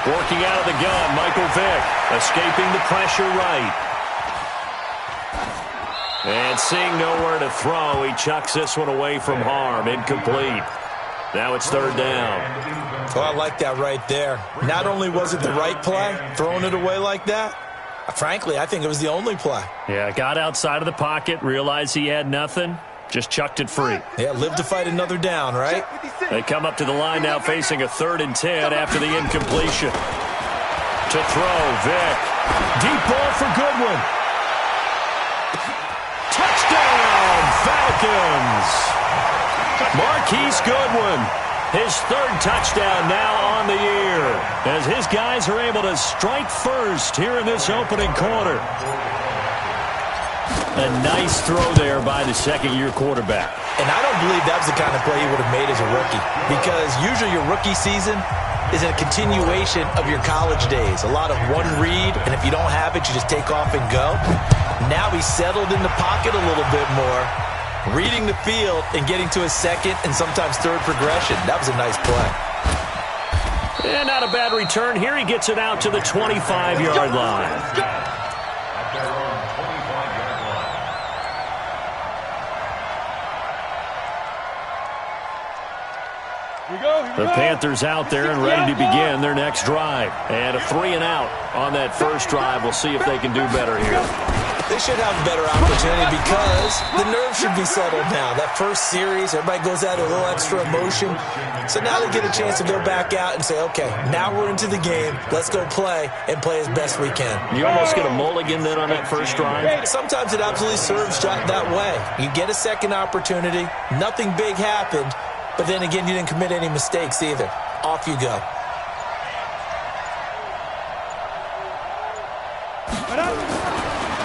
Working out of the gun, Michael Vick. Escaping the pressure right. And seeing nowhere to throw, he chucks this one away from harm. Incomplete. Now it's third down. Oh, I like that right there. Not only was it the right play, throwing it away like that, frankly, I think it was the only play. Yeah, got outside of the pocket, realized he had nothing, just chucked it free. Yeah, live to fight another down, right? They come up to the line now facing a 3rd and 10 after the incompletion. To throw, Vick. Deep ball for Goodwin. Touchdown, Falcons! Marquise Goodwin, his 3rd touchdown now on the year, as his guys are able to strike first here in this opening quarter. A nice throw there by the second-year quarterback. And I don't believe that was the kind of play he would have made as a rookie, because usually your rookie season is a continuation of your college days. A lot of one read, and if you don't have it, you just take off and go. Now he's settled in the pocket a little bit more, reading the field and getting to his 2nd and sometimes 3rd progression. That was a nice play. And not a bad return here. He gets it out to the 25-yard line. The Panthers out there and ready to begin their next drive. And a 3-and-out on that first drive. We'll see if they can do better here. They should have a better opportunity because the nerves should be settled now. That first series, everybody goes out with a little extra emotion. So now they get a chance to go back out and say, okay, now we're into the game. Let's go play and play as best we can. You almost get a mulligan then on that first drive? Sometimes it absolutely serves that way. You get a second opportunity. Nothing big happened. But then again, you didn't commit any mistakes either. Off you go.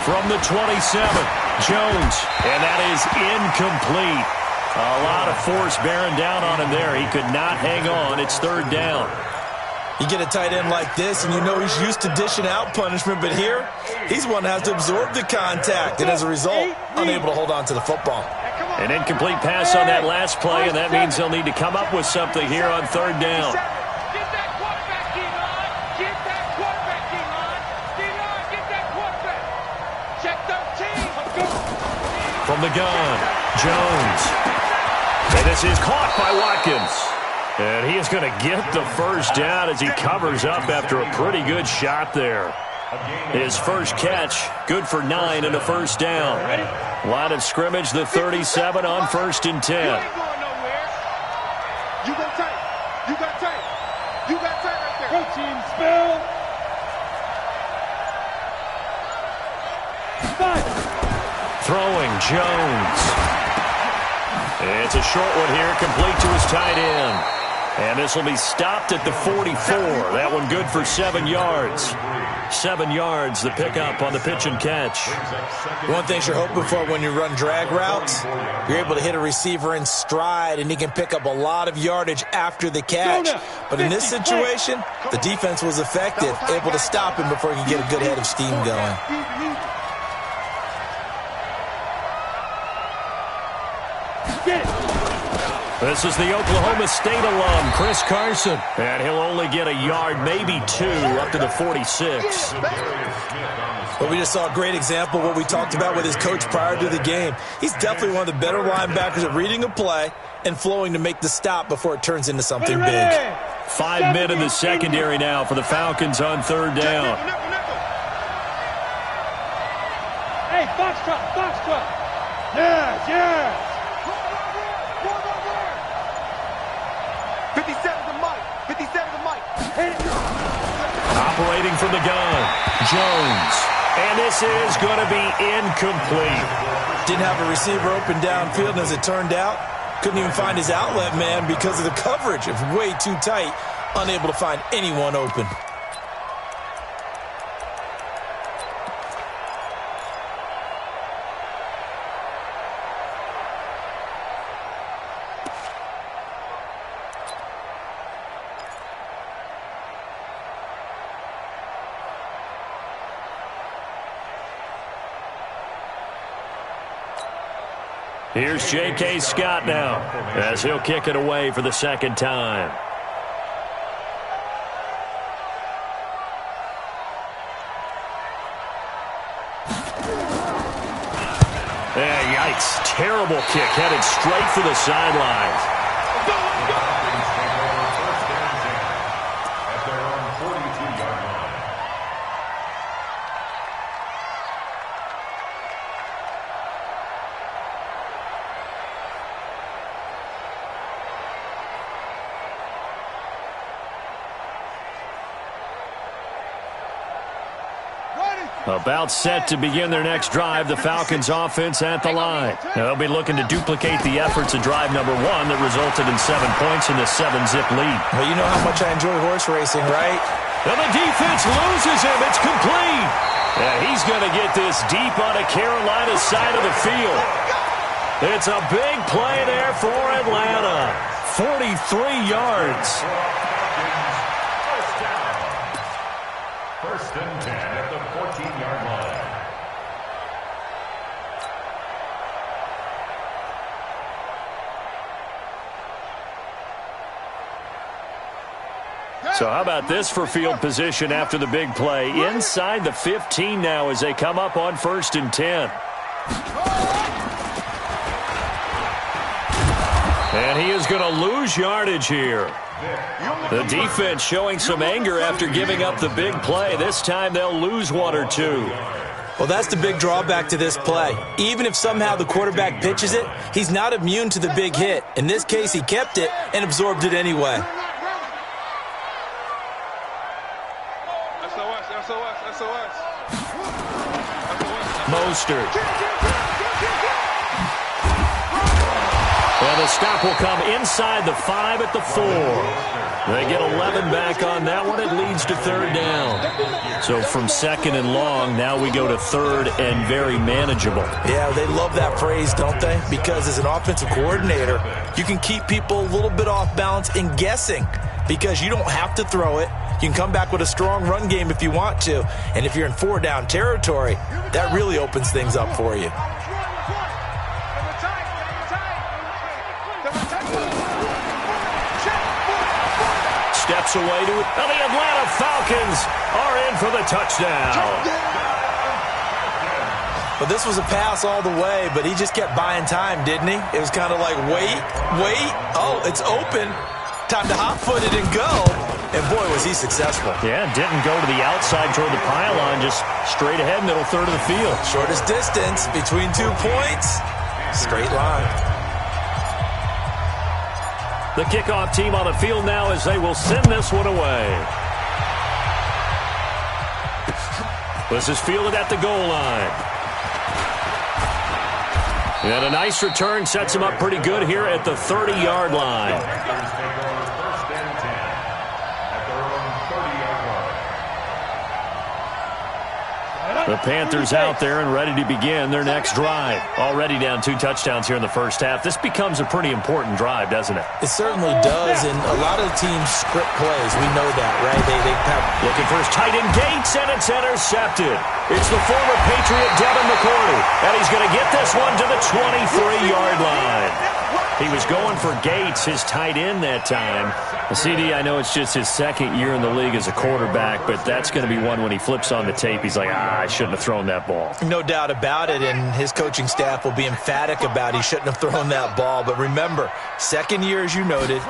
From the 27, Jones. And that is incomplete. A lot of force bearing down on him there. He could not hang on. It's 3rd down. You get a tight end like this, and you know he's used to dishing out punishment. But here, he's one that has to absorb the contact. And as a result, unable to hold on to the football. An incomplete pass on that last play, and that means they'll need to come up with something here on 3rd down. Get that quarterback, D-line. Get that quarterback, D-line. D-line, get that quarterback. Check 13. From the gun, Jones. And this is caught by Watkins. And he is going to get the first down as he covers up after a pretty good shot there. His first catch, good for 9 and a first down. Line of scrimmage, the 37 on 1st and 10. You ain't going nowhere. You go tight. You got tight. You got tight right there. Go team, spell. Throwing, Jones. It's a short one here, complete to his tight end. And this will be stopped at the 44. That one good for 7 yards. 7 yards, the pickup on the pitch and catch. One thing you're hoping for when you run drag routes, you're able to hit a receiver in stride, and he can pick up a lot of yardage after the catch. But in this situation, the defense was effective, able to stop him before he could get a good head of steam going. This is the Oklahoma State alum, Chris Carson. And he'll only get a yard, maybe 2, up to the 46. Well, we just saw a great example of what we talked about with his coach prior to the game. He's definitely one of the better linebackers at reading a play and flowing to make the stop before it turns into something big. 5 men in the secondary now for the Falcons on 3rd down. Hey, Foxtrot, Foxtrot. Yes, yes. 57 to Mike. 57 to Mike. Operating from the gun, Jones. And this is going to be incomplete. Didn't have a receiver open downfield, and as it turned out, couldn't even find his outlet man because of the coverage. It was way too tight, unable to find anyone open. Here's J.K. Scott now as he'll kick it away for the second time. Yikes. Terrible kick headed straight for the sidelines. About set to begin their next drive, the Falcons offense at the line. They'll be looking to duplicate the efforts of drive number 1 that resulted in 7 points in the 7-zip lead. Well, you know how much I enjoy horse racing, right? And the defense loses him. It's complete. Yeah, he's going to get this deep on a Carolina side of the field. It's a big play there for Atlanta. 43 yards. First and 10 at the 14-yard line. So how about this for field position after the big play? Inside the 15 now as they come up on 1st and 10. And he is going to lose yardage here. The defense showing some anger after giving up the big play. This time they'll lose 1 or 2. Well, that's the big drawback to this play. Even if somehow the quarterback pitches it, he's not immune to the big hit. In this case, he kept it and absorbed it anyway. SOS. Mostert. Well, the stop will come inside the 5 at the 4. They get 11 back on that one. It leads to 3rd down. So from 2nd and long, now we go to 3rd and very manageable. Yeah, they love that phrase, don't they? Because as an offensive coordinator, you can keep people a little bit off balance and guessing because you don't have to throw it. You can come back with a strong run game if you want to. And if you're in 4-down territory, that really opens things up for you. Steps away to it. And the Atlanta Falcons are in for the touchdown. But this was a pass all the way, but he just kept buying time, didn't he? It was kind of like, wait. Oh, it's open. Time to hot-foot it and go. And, boy, was he successful. Yeah, didn't go to the outside toward the pylon, just straight ahead, middle third of the field. Shortest distance between 2 points. Straight line. The kickoff team on the field now as they will send this one away. This is fielded at the goal line. And a nice return sets him up pretty good here at the 30-yard line. The Panthers out there and ready to begin their next drive. Already down 2 touchdowns here in the first half. This becomes a pretty important drive, doesn't it? It certainly does, and a lot of the teams script plays. We know that, right? They have... Looking for his tight end Gates, and it's intercepted. It's the former Patriot Devin McCourty, and he's going to get this one to the 23-yard line. He was going for Gates, his tight end that time. CD, I know it's just his 2nd year in the league as a quarterback, but that's going to be one when he flips on the tape. He's like, I shouldn't have thrown that ball. No doubt about it, and his coaching staff will be emphatic about he shouldn't have thrown that ball. But remember, 2nd year, as you noted,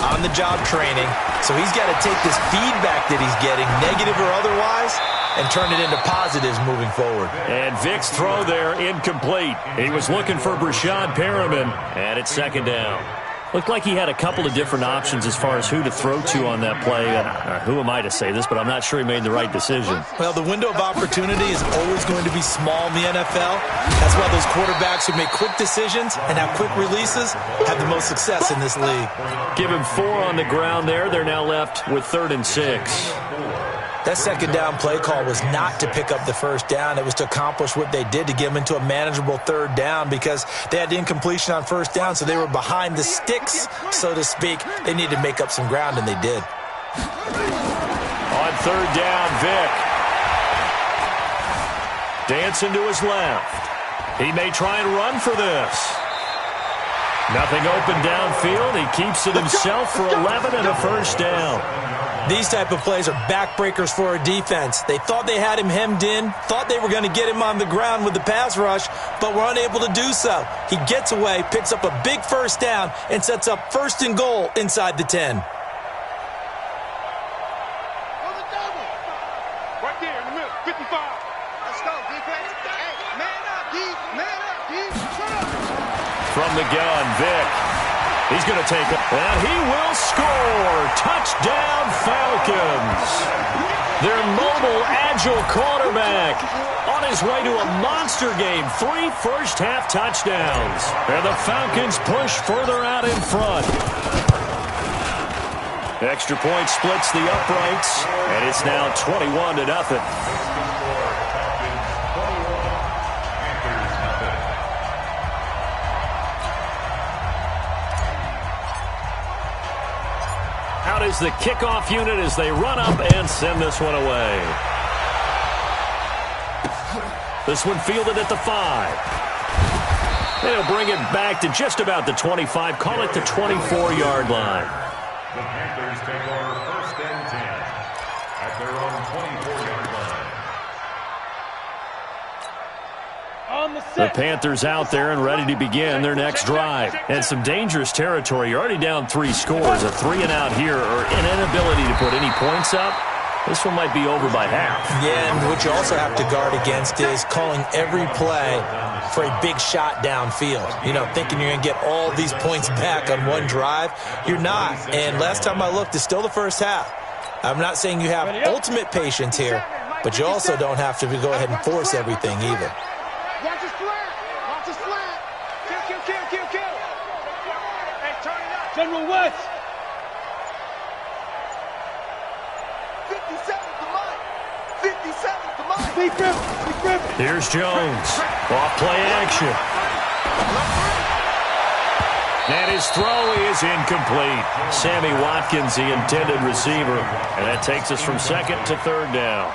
on-the-job training. So he's got to take this feedback that he's getting, negative or otherwise, and turn it into positives moving forward. And Vic's throw there, incomplete. He was looking for Brashad Perriman, and it's 2nd down. Looked like he had a couple of different options as far as who to throw to on that play. Who am I to say this, but I'm not sure he made the right decision. Well, the window of opportunity is always going to be small in the NFL. That's why those quarterbacks who make quick decisions and have quick releases have the most success in this league. Give him 4 on the ground there. They're now left with 3rd and 6. That 2nd down play call was not to pick up the 1st down. It was to accomplish what they did, to get them into a manageable 3rd down because they had incompletion on 1st down, so they were behind the sticks, so to speak. They needed to make up some ground, and they did. On 3rd down, Vic. Dancing to his left. He may try and run for this. Nothing open downfield. He keeps it himself for 11 and a 1st down. These type of plays are backbreakers for a defense. They thought they had him hemmed in, thought they were going to get him on the ground with the pass rush, but were unable to do so. He gets away, picks up a big first down, and sets up 1st and goal inside the 10. Right there in the middle, 55. Let's go, defense. Hey, man up, D. Man up, D. From the gun, Vic. He's going to take it, and he will score. Touchdown, Falcons. Their mobile, agile quarterback on his way to a monster game. 3 first-half touchdowns. And the Falcons push further out in front. Extra point splits the uprights, and it's now 21-0. Out is the kickoff unit as they run up and send this one away. This one fielded at the 5. They'll bring it back to just about the 25, call it the 24-yard line. The Panthers take over 1st and 10 at their own 24-yard line. The Panthers out there and ready to begin their next drive. And some dangerous territory. You're already down 3 scores. A 3-and-out here or an inability to put any points up. This one might be over by half. Yeah, and what you also have to guard against is calling every play for a big shot downfield. You know, thinking you're going to get all these points back on one drive. You're not. And last time I looked, it's still the first half. I'm not saying you have ultimate patience here, but you also don't have to go ahead and force everything either. Watch his flat. Watch his flat. Kill. Hey, turn it up. General West. 57 to Mike. 57 to Mike. Big grip. Here's Jones. Off play action. And his throw is incomplete. Sammy Watkins, the intended receiver. And that takes us from 2nd to 3rd down.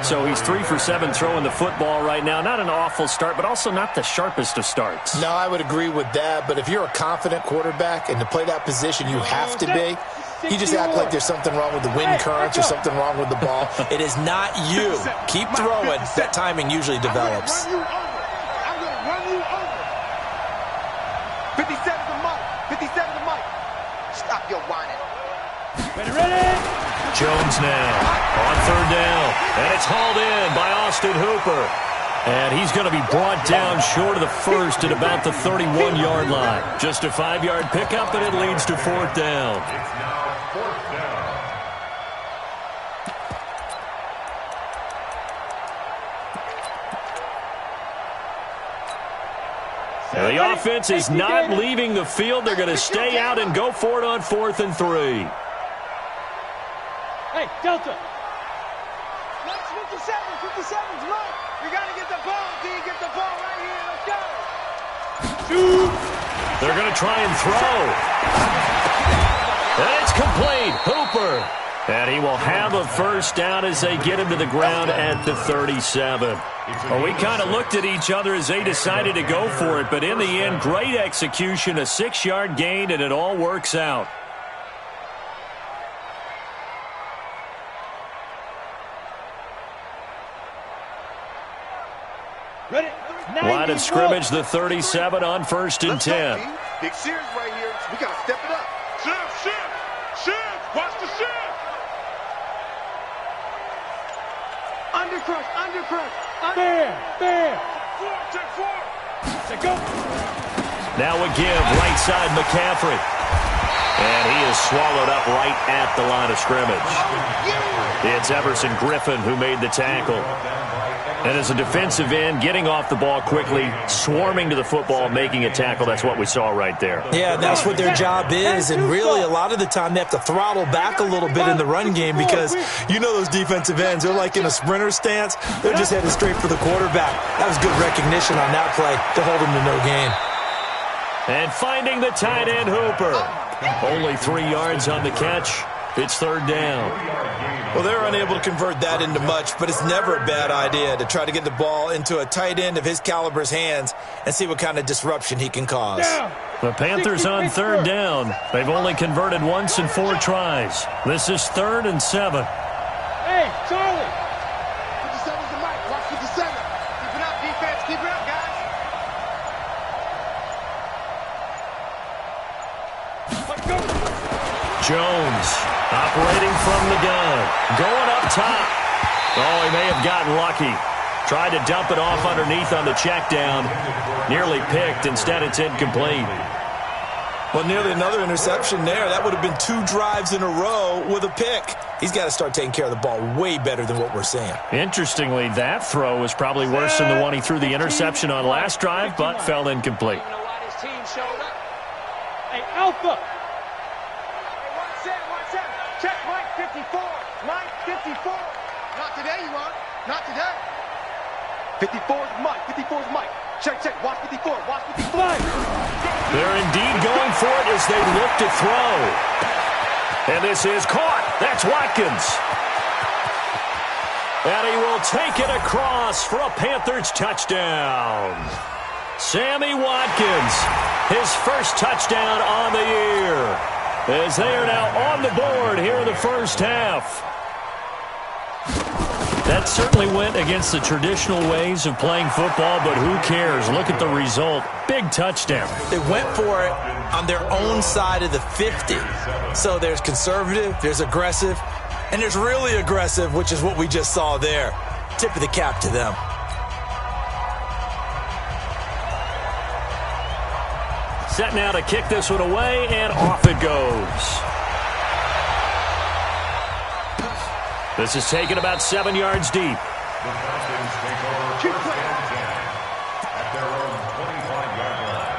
So he's 3 for 7 throwing the football right now. Not an awful start, but also not the sharpest of starts. No, I would agree with that. But if you're a confident quarterback and to play that position you have to be, you just act like there's something wrong with the wind currents or something wrong with the ball. It is not you. Keep throwing. That timing usually develops. I'm going to run you over. 57 to Mike. 57 to Mike. Stop your whining. Ready? Jones now on 3rd down. And it's hauled in by Austin Hooper. And he's going to be brought down short of the 1st at about the 31-yard line. Just a 5-yard pickup, and it leads to 4th down. It's now 4th down. And the offense is not leaving the field. They're going to stay out and go for it on 4th and 3. Hey, Delta. Let's 57's right. We got to get the ball, D. Get the ball right here. Let's go. Shoot. They're going to try and throw. And it's complete. Hooper. And he will have a 1st down as they get him to the ground at the 37. Well, we kind of looked at each other as they decided to go for it, but in the end, great execution, a 6-yard gain, and it all works out. Ready? Line of scrimmage, the 37 on 1st and 10. Big Shears right here. We got to step it up. Shift. Watch the shift. Undercrush. There. 4, check 4. Check go. Now a give, right side McCaffrey. And he is swallowed up right at the line of scrimmage. It's Everson Griffin who made the tackle. And as a defensive end, getting off the ball quickly, swarming to the football, making a tackle, that's what we saw right there. Yeah, that's what their job is, and really a lot of the time they have to throttle back a little bit in the run game because you know those defensive ends, they're like in a sprinter stance. They're just headed straight for the quarterback. That was good recognition on that play to hold him to no gain. And finding the tight end, Hooper. Only 3 yards on the catch. It's 3rd down. Well, they're unable to convert that into much, but it's never a bad idea to try to get the ball into a tight end of his caliber's hands and see what kind of disruption he can cause. The Panthers on third down. They've only converted once in 4 tries. This is 3rd and 7. Hey, Charlie! 57's the mic. Watch 57. Keep it up, defense. Keep it up, guys. Let's go. Jones operating from the gun. Going up top. Oh, he may have gotten lucky. Tried to dump it off underneath on the check down. Nearly picked. Instead, it's incomplete. Well, nearly another interception there. That would have been 2 drives in a row with a pick. He's got to start taking care of the ball way better than what we're seeing. Interestingly, that throw was probably worse than the one he threw the interception on last drive, but fell incomplete. Hey, Alpha! Watch that. Check Mike 54. Mike 54. Not today, you want? Not today. 54's Mike. 54's Mike. Check. Watch 54. Watch 54. They're indeed going for it as they look to throw. And this is caught. That's Watkins. And he will take it across for a Panthers touchdown. Sammy Watkins, his first touchdown on the year, as they are now on the board here in the first half. That certainly went against the traditional ways of playing football, but who cares? Look at the result. Big touchdown. They went for it on their own side of the 50. So there's conservative, there's aggressive, and there's really aggressive, which is what we just saw there. Tip of the cap to them. Set now to kick this one away, and off it goes. This is taken about 7 yards deep. The Falcons take over first and 10 at their own 25-yard line.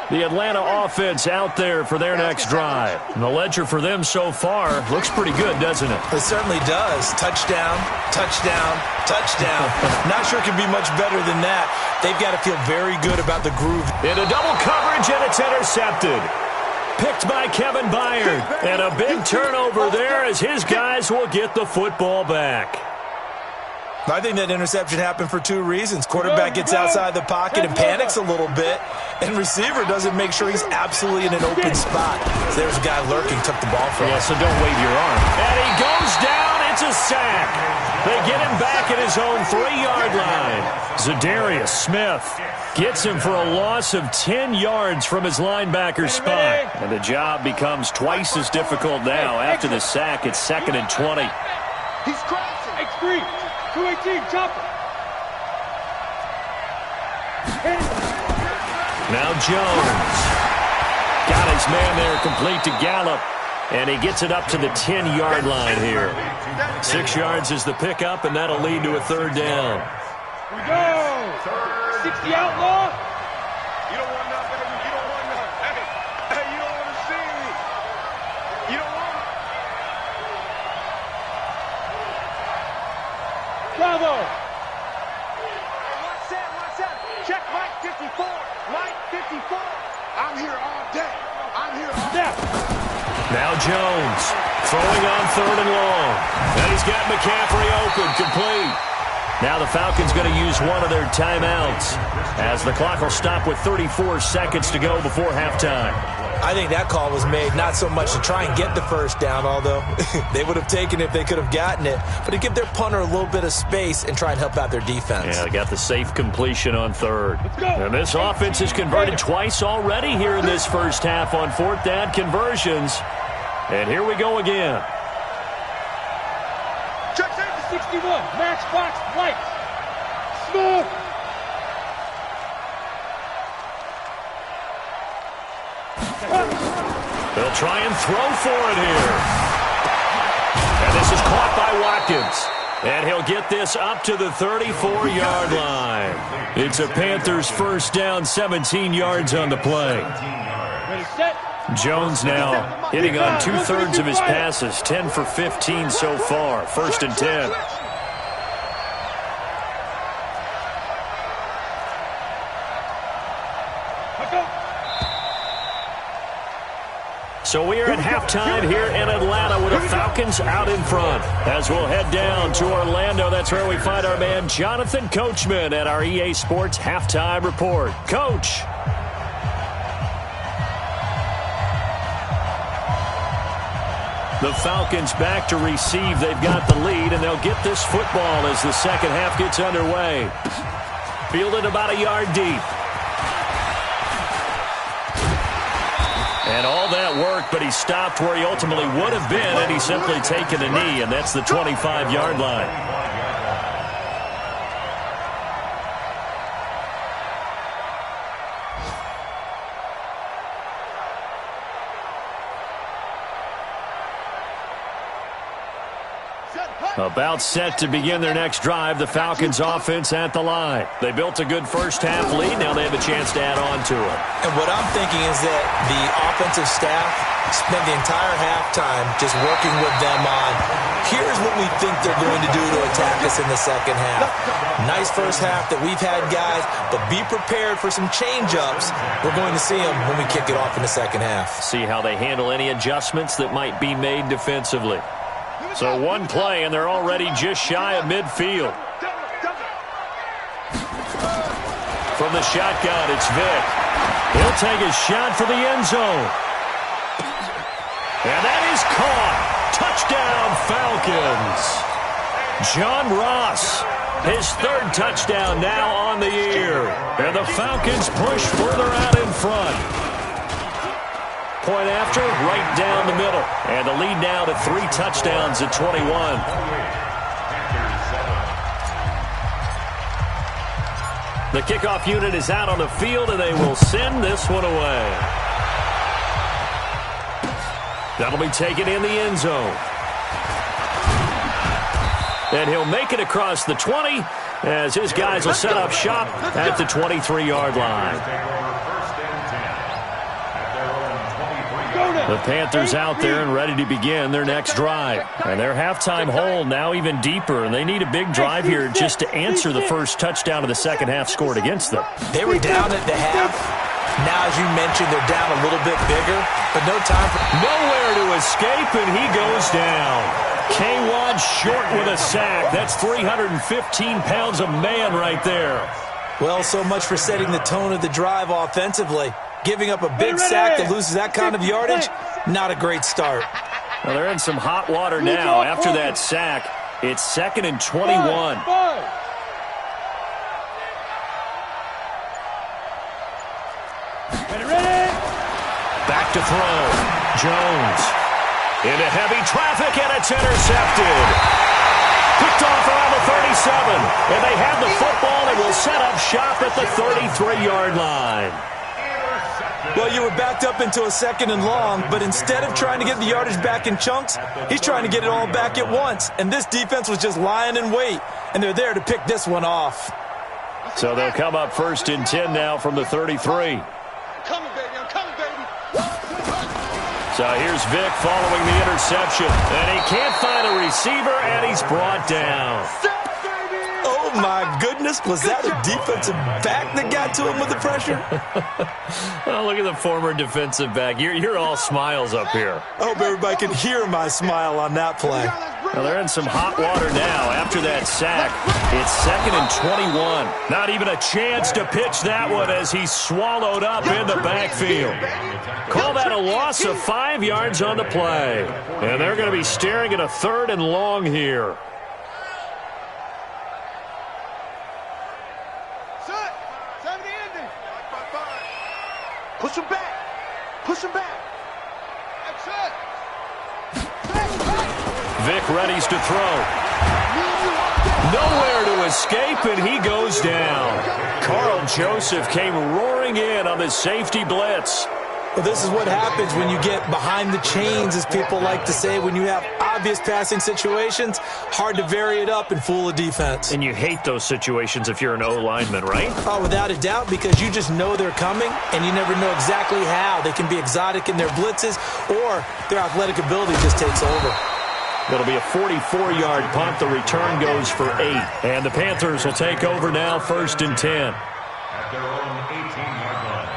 The Atlanta offense out there for their next drive. And the ledger for them so far looks pretty good, doesn't it? It certainly does. Touchdown, touchdown, touchdown. Not sure it can be much better than that. They've got to feel very good about the groove. Into double coverage, and it's intercepted. Picked by Kevin Byard. And a big turnover there as his guys will get the football back. I think that interception happened for 2 reasons. Quarterback gets outside the pocket and panics a little bit, and receiver doesn't make sure he's absolutely in an open spot. So there's a guy lurking, took the ball from him. Yeah, so don't wave your arm. And he goes down. It's a sack. They get him back at his own 3-yard line. Za'Darius Smith gets him for a loss of 10 yards from his linebacker spot. And the job becomes twice as difficult now. After the sack, it's 2nd and 20. He's crossing. X3. 218, chopper. Now Jones. Got his man there complete to Gallup. And he gets it up to the 10-yard line here. 6 yards is the pickup, and that'll lead to a 3rd down. Here we go. 60 outlaw. You don't want nothing, baby. You don't want nothing. Hey, you don't want to see me. You don't want it. Bravo. Watch that. Check Mike 54. Mike 54. I'm here all day. Now Jones throwing on 3rd and long. And he's got McCaffrey open, complete. Now the Falcons going to use one of their timeouts as the clock will stop with 34 seconds to go before halftime. I think that call was made not so much to try and get the first down, although they would have taken it if they could have gotten it, but to give their punter a little bit of space and try and help out their defense. Yeah, they got the safe completion on 3rd. And this offense has converted twice already here in this first half on 4th down conversions. And here we go again. Check 61. Matchbox lights. Smooth. They'll try and throw for it here. And this is caught by Watkins. And he'll get this up to the 34-yard line. It's a Panthers first down, 17 yards on the play. Ready, set. Jones now hitting on 2/3 of his passes, 10 for 15 so far. 1st and 10. So we are at halftime here in Atlanta with the Falcons out in front. As we'll head down to Orlando, that's where we find our man Jonathan Coachman at our EA Sports Halftime Report. Coach. The Falcons back to receive. They've got the lead, and they'll get this football as the second half gets underway. Fielded about a yard deep. And all that work, but he stopped where he ultimately would have been had he simply taken a knee, and that's the 25-yard line. About set to begin their next drive, the Falcons offense at the line. They built a good first half lead. Now they have a chance to add on to it. And what I'm thinking is that the offensive staff spent the entire halftime just working with them on, here's what we think they're going to do to attack us in the second half. Nice first half that we've had, guys, but be prepared for some change-ups. We're going to see them when we kick it off in the second half. See how they handle any adjustments that might be made defensively. So one play, and they're already just shy of midfield. From the shotgun, it's Vic. He'll take a shot for the end zone. And that is caught. Touchdown, Falcons. John Ross, his third touchdown now on the year. And the Falcons push further out in front. Point after, right down the middle. And the lead now to 3 touchdowns at 21. The kickoff unit is out on the field, and they will send this one away. That'll be taken in the end zone. And he'll make it across the 20 as his guys will set up shop at the 23-yard line. The Panthers out there and ready to begin their next drive. And their halftime hole now even deeper, and they need a big drive here just to answer the first touchdown of the second half scored against them. They were down at the half. Now, as you mentioned, they're down a little bit bigger, but no time for... Nowhere to escape, and he goes down. K-Wad short with a sack. That's 315 pounds of man right there. Well, so much for setting the tone of the drive offensively. Giving up a big sack that loses that kind of yardage, not a great start. Well, they're in some hot water now. After that sack, it's 2nd and 21. Back to throw. Jones. Into heavy traffic, and it's intercepted. Picked off around the 37. And they have the football and will set up shop at the 33-yard line. Well, you were backed up into a 2nd and long, but instead of trying to get the yardage back in chunks, he's trying to get it all back at once. And this defense was just lying in wait, and they're there to pick this one off. So they'll come up 1st and 10 now from the 33. I'm coming, baby. I'm coming, baby. So here's Vic following the interception. And he can't find a receiver, and he's brought down. Oh, my goodness. Was that a defensive back that got to him with the pressure? Oh, look at the former defensive back. You're all smiles up here. I hope everybody can hear my smile on that play. Well, they're in some hot water now after that sack. It's 2nd and 21. Not even a chance to pitch that one as he's swallowed up in the backfield. Call that a loss of 5 yards on the play. And they're going to be staring at a 3rd and long here. Push him back. Push him back. Vic readies to throw. Nowhere to escape, and he goes down. Carl Joseph came roaring in on the safety blitz. Well, this is what happens when you get behind the chains, as people like to say. When you have obvious passing situations, hard to vary it up and fool a defense. And you hate those situations if you're an O-lineman, right? Oh, without a doubt, because you just know they're coming, and you never know exactly how. They can be exotic in their blitzes, or their athletic ability just takes over. It'll be a 44-yard punt. The return goes for 8. And the Panthers will take over now, 1st and 10. At their own 18-yard line.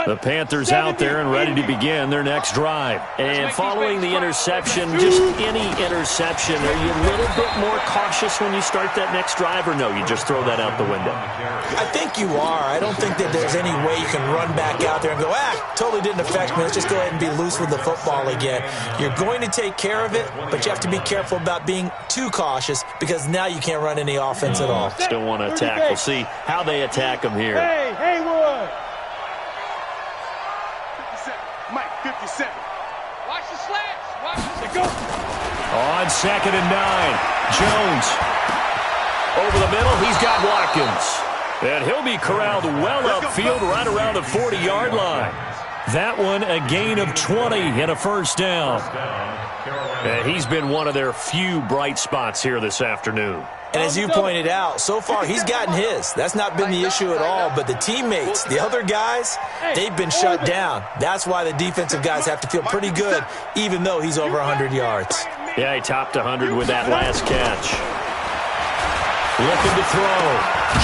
The Panthers out there and ready to begin their next drive. And following the interception, just any interception, are you a little bit more cautious when you start that next drive, or no, you just throw that out the window? I think you are. I don't think that there's any way you can run back out there and go, totally didn't affect me. Let's just go ahead and be loose with the football again. You're going to take care of it, but you have to be careful about being too cautious because now you can't run any offense at all. Still want to attack. We'll see how they attack them here. Hey, Haywood! 57. Mike, 57. Watch the slants. Watch the go. On 2nd and 9. Jones. Over the middle, he's got Watkins. And he'll be corralled well upfield right around the 40-yard line. That one a gain of 20 and a first down. And he's been one of their few bright spots here this afternoon. And as you pointed out, so far he's gotten his. That's not been the issue at all. But the teammates, the other guys, they've been shut down. That's why the defensive guys have to feel pretty good, even though he's over 100 yards. Yeah, he topped 100 with that last catch. Looking to throw.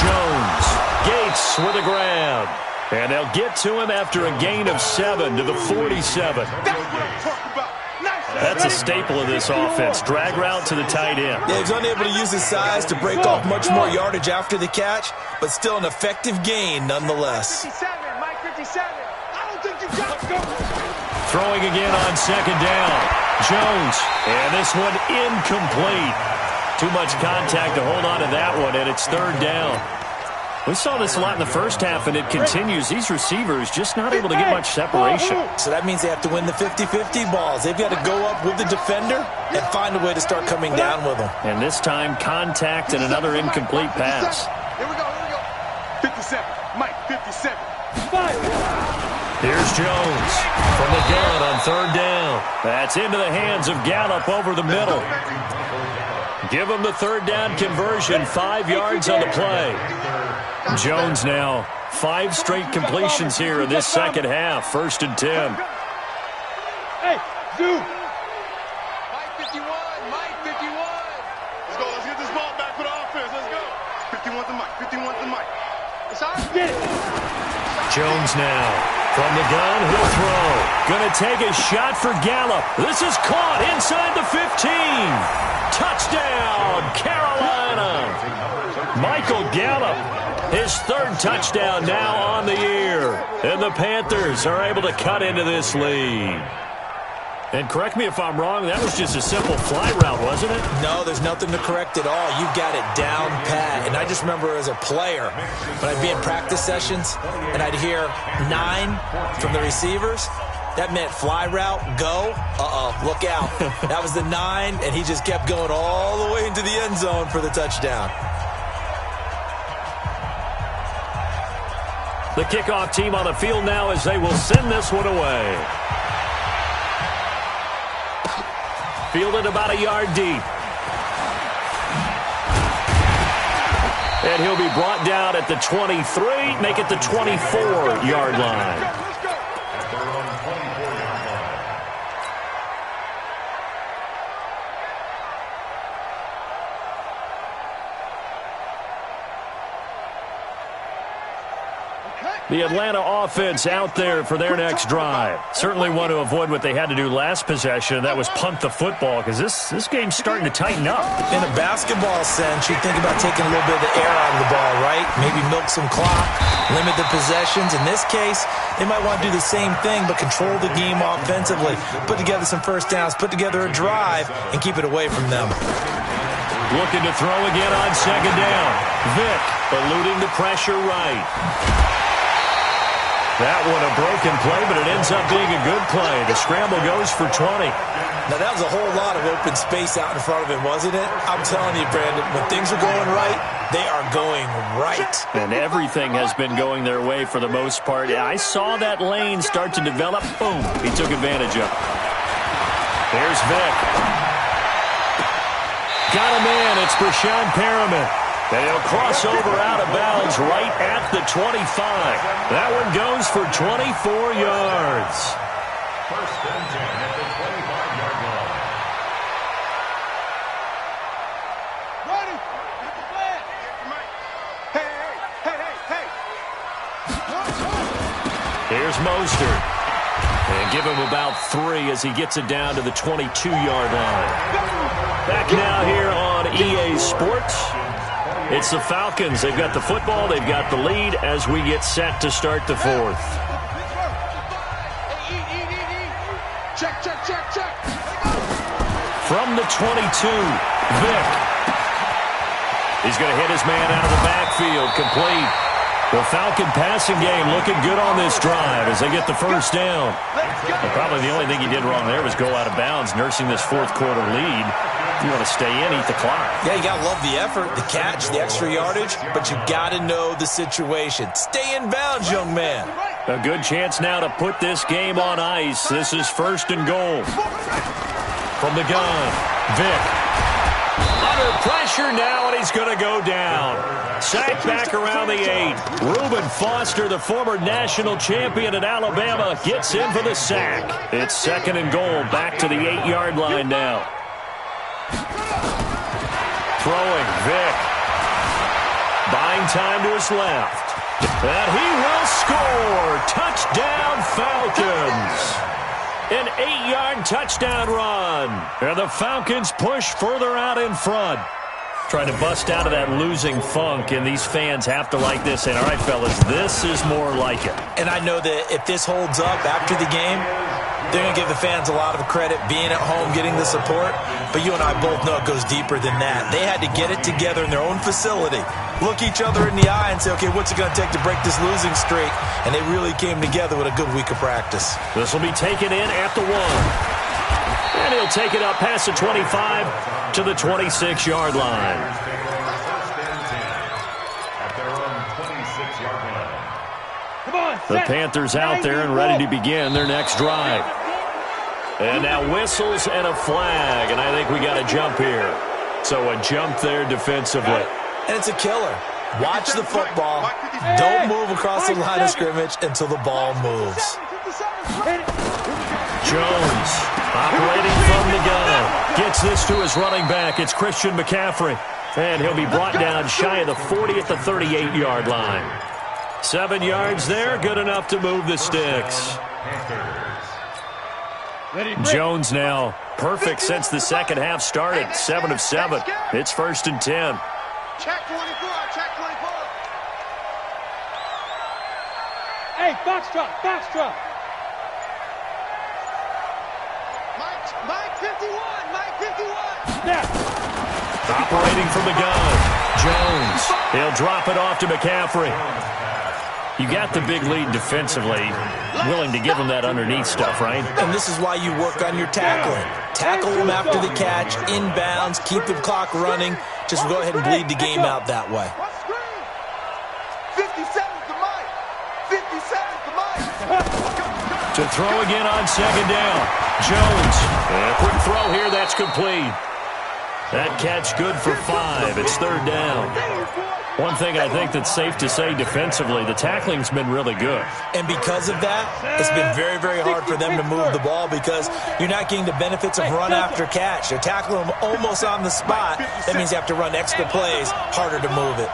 Jones. Gates with a grab. And they'll get to him after a gain of 7 to the 47. That's a staple of this offense. Drag route to the tight end. Yeah, he's unable to use his size to break off much more yardage after the catch, but still an effective gain nonetheless. 57, Mike 57. I don't think you got to go. Throwing again on 2nd down. Jones. And this one incomplete. Too much contact to hold on to that one, and it's 3rd down. We saw this a lot in the first half, and it continues. These receivers just not able to get much separation. So that means they have to win the 50-50 balls. They've got to go up with the defender and find a way to start coming down with them. And this time, contact and another incomplete pass. Here we go, here we go. 57, Mike 57. Here's Jones from the gun on 3rd down. That's into the hands of Gallup over the middle. Give him the 3rd down conversion, 5 yards on the play. Jones now, 5 straight completions here in this second half. 1st and 10. Hey, Zoo. Mike 51, Mike 51. Let's get this ball back for the offense. Let's go. 51 to Mike, 51 to Mike. It's ours. Get it. Jones now, from the gun, he'll throw. Gonna take a shot for Gallup. This is caught inside the 15. Touchdown, Carolina. Michael Gallup, his 3rd touchdown now on the year. And the Panthers are able to cut into this lead. And correct me if I'm wrong, that was just a simple fly route, wasn't it? No, there's nothing to correct at all. You've got it down pat. And I just remember as a player, when I'd be in practice sessions and I'd hear 9 from the receivers, that meant fly route, go, look out. That was the 9, and he just kept going all the way into the end zone for the touchdown. The kickoff team on the field now as they will send this one away. Fielded about a yard deep. And he'll be brought down at the 23, make it the 24-yard line. The Atlanta offense out there for their next drive. Certainly want to avoid what they had to do last possession. That was punt the football, because this game's starting to tighten up. In a basketball sense, you think about taking a little bit of the air out of the ball, right? Maybe milk some clock, limit the possessions. In this case, they might want to do the same thing, but control the game offensively. Put together some first downs, put together a drive, and keep it away from them. Looking to throw again on 2nd down. Vick eluding the pressure right. That one a broken play, but it ends up being a good play. The scramble goes for 20. Now, that was a whole lot of open space out in front of him, wasn't it? I'm telling you, Brandon, when things are going right, they are going right. And everything has been going their way for the most part. I saw that lane start to develop. Boom. He took advantage of it. Here's Vick. Got a man. It's Brashad Perriman. And he'll cross over out of bounds right at the 25. That one goes for 24 yards. 1st and 10 at the 25-yard line. Ready? Get the flag. Hey. Here's Mostert. And give him about 3 as he gets it down to the 22-yard line. Back now here on EA Sports. It's the Falcons. They've got the football. They've got the lead as we get set to start the fourth. Check, check, check, check. From the 22, Vick. He's going to hit his man out of the backfield. Complete. The Falcon passing game looking good on this drive as they get the first down. And probably the only thing he did wrong there was go out of bounds, nursing this fourth-quarter lead. If you want to stay in, eat the clock. Yeah, you got to love the effort, the catch, the extra yardage, but you got to know the situation. Stay in bounds, young man. A good chance now to put this game on ice. This is 1st and goal. From the gun, Vick. Under pressure now, and he's going to go down. Sacked back around the 8. Reuben Foster, the former national champion at Alabama, gets in for the sack. It's 2nd and goal, back to the 8-yard line now. Throwing, Vick. Buying time to his left. And he will score. Touchdown, Falcons. An 8-yard touchdown run. And the Falcons push further out in front. Trying to bust out of that losing funk, and these fans have to like this. And all right, fellas, this is more like it. And I know that if this holds up after the game, they're going to give the fans a lot of credit being at home, getting the support. But you and I both know it goes deeper than that. They had to get it together in their own facility, look each other in the eye and say, okay, what's it going to take to break this losing streak? And they really came together with a good week of practice. This will be taken in at the 1. And he'll take it up past the 25 to the 26-yard line. The Panthers out there and ready to begin their next drive. And now whistles and a flag, and I think we got a jump here. So a jump there defensively. And it's a killer. Watch the football. Don't move across the line of scrimmage until the ball moves. Jones operating from the gun. Gets this to his running back. It's Christian McCaffrey. And he'll be brought down shy of the 40 at the 38-yard line. 7 yards there, good enough to move the sticks. Jones now perfect since the second half started. 7 of 7. It's 1st and 10. Check 24, check 24. Hey, Foxtrot, Foxtrot. Mike 51, Mike 51. Snap. Operating from the gun. Jones. He'll drop it off to McCaffrey. You got the big lead defensively. Willing to give him that underneath stuff, right? And this is why you work on your tackling. Tackle them after the catch, inbounds, keep the clock running. Just go ahead and bleed the game out that way. 57 to Mike. 57 to Mike. To throw again on 2nd down. Jones. And a quick throw here, that's complete. That catch good for 5. It's 3rd down. One thing I think that's safe to say defensively, the tackling's been really good. And because of that, it's been very, very hard for them to move the ball because you're not getting the benefits of run after catch. They're tackling them almost on the spot. That means you have to run extra plays, harder to move it.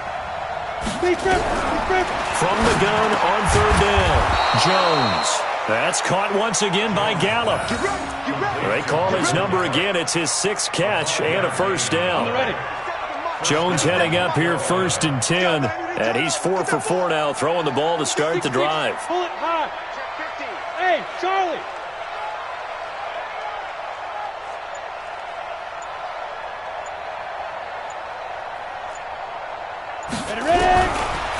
From the gun on 3rd down, Jones. That's caught once again by Gallup. They call his number again. It's his 6th catch and a 1st down. Jones heading up here 1st and 10. And he's 4 for 4 now, throwing the ball to start the drive. Pull it high. Hey, Charlie. Ready?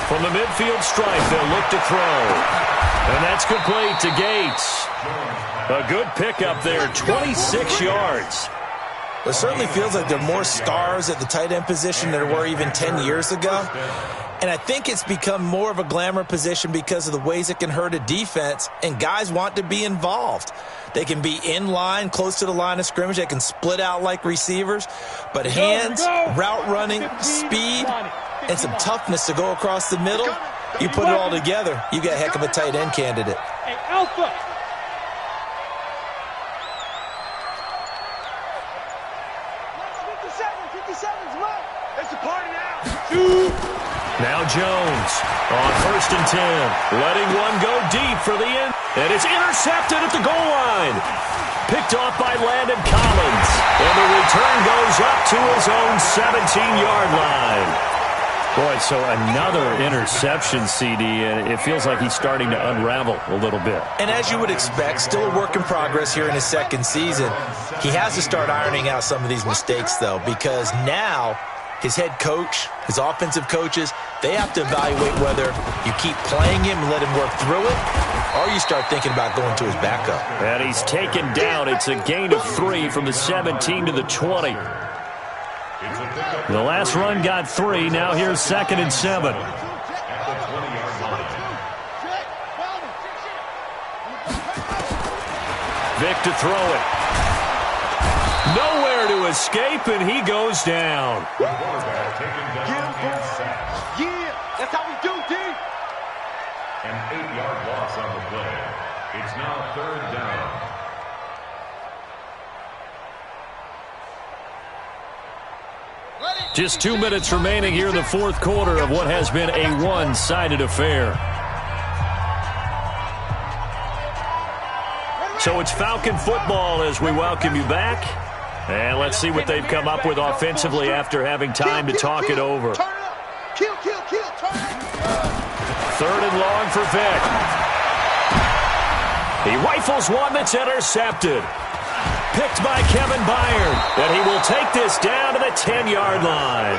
From the midfield stripe, they'll look to throw. And that's complete to Gates. A good pickup there, 26 yards. It certainly feels like there are more stars at the tight end position than there were even 10 years ago. And I think it's become more of a glamour position because of the ways it can hurt a defense, and guys want to be involved. They can be in line, close to the line of scrimmage. They can split out like receivers. But hands, route running, speed, and some toughness to go across the middle, you put it all together, you got a heck of a tight end candidate. Hey, Alpha. Now Jones on 1st and 10, letting one go deep for the end. And it's intercepted at the goal line. Picked off by Landon Collins. And the return goes up to his own 17-yard line. Boy, so another interception, CD, and it feels like he's starting to unravel a little bit. And as you would expect, still a work in progress here in his second season. He has to start ironing out some of these mistakes, though, because now his head coach, his offensive coaches, they have to evaluate whether you keep playing him and let him work through it, or you start thinking about going to his backup. And he's taken down. It's a gain of 3 from the 17 to the 20. The last run got 3. Now here's 2nd and 7. Vic to throw it. Nowhere to escape, and he goes down. Yeah, that's how we do, D. An 8-yard loss on the play. It's now 3rd down. Just 2 minutes remaining here in the 4th quarter of what has been a one-sided affair. So it's Falcon football as we welcome you back. And let's see what they've come up with offensively after having time to talk it over. 3rd and long for Vic. He rifles one that's intercepted. Picked by Kevin Byard, and he will take this down to the 10-yard line.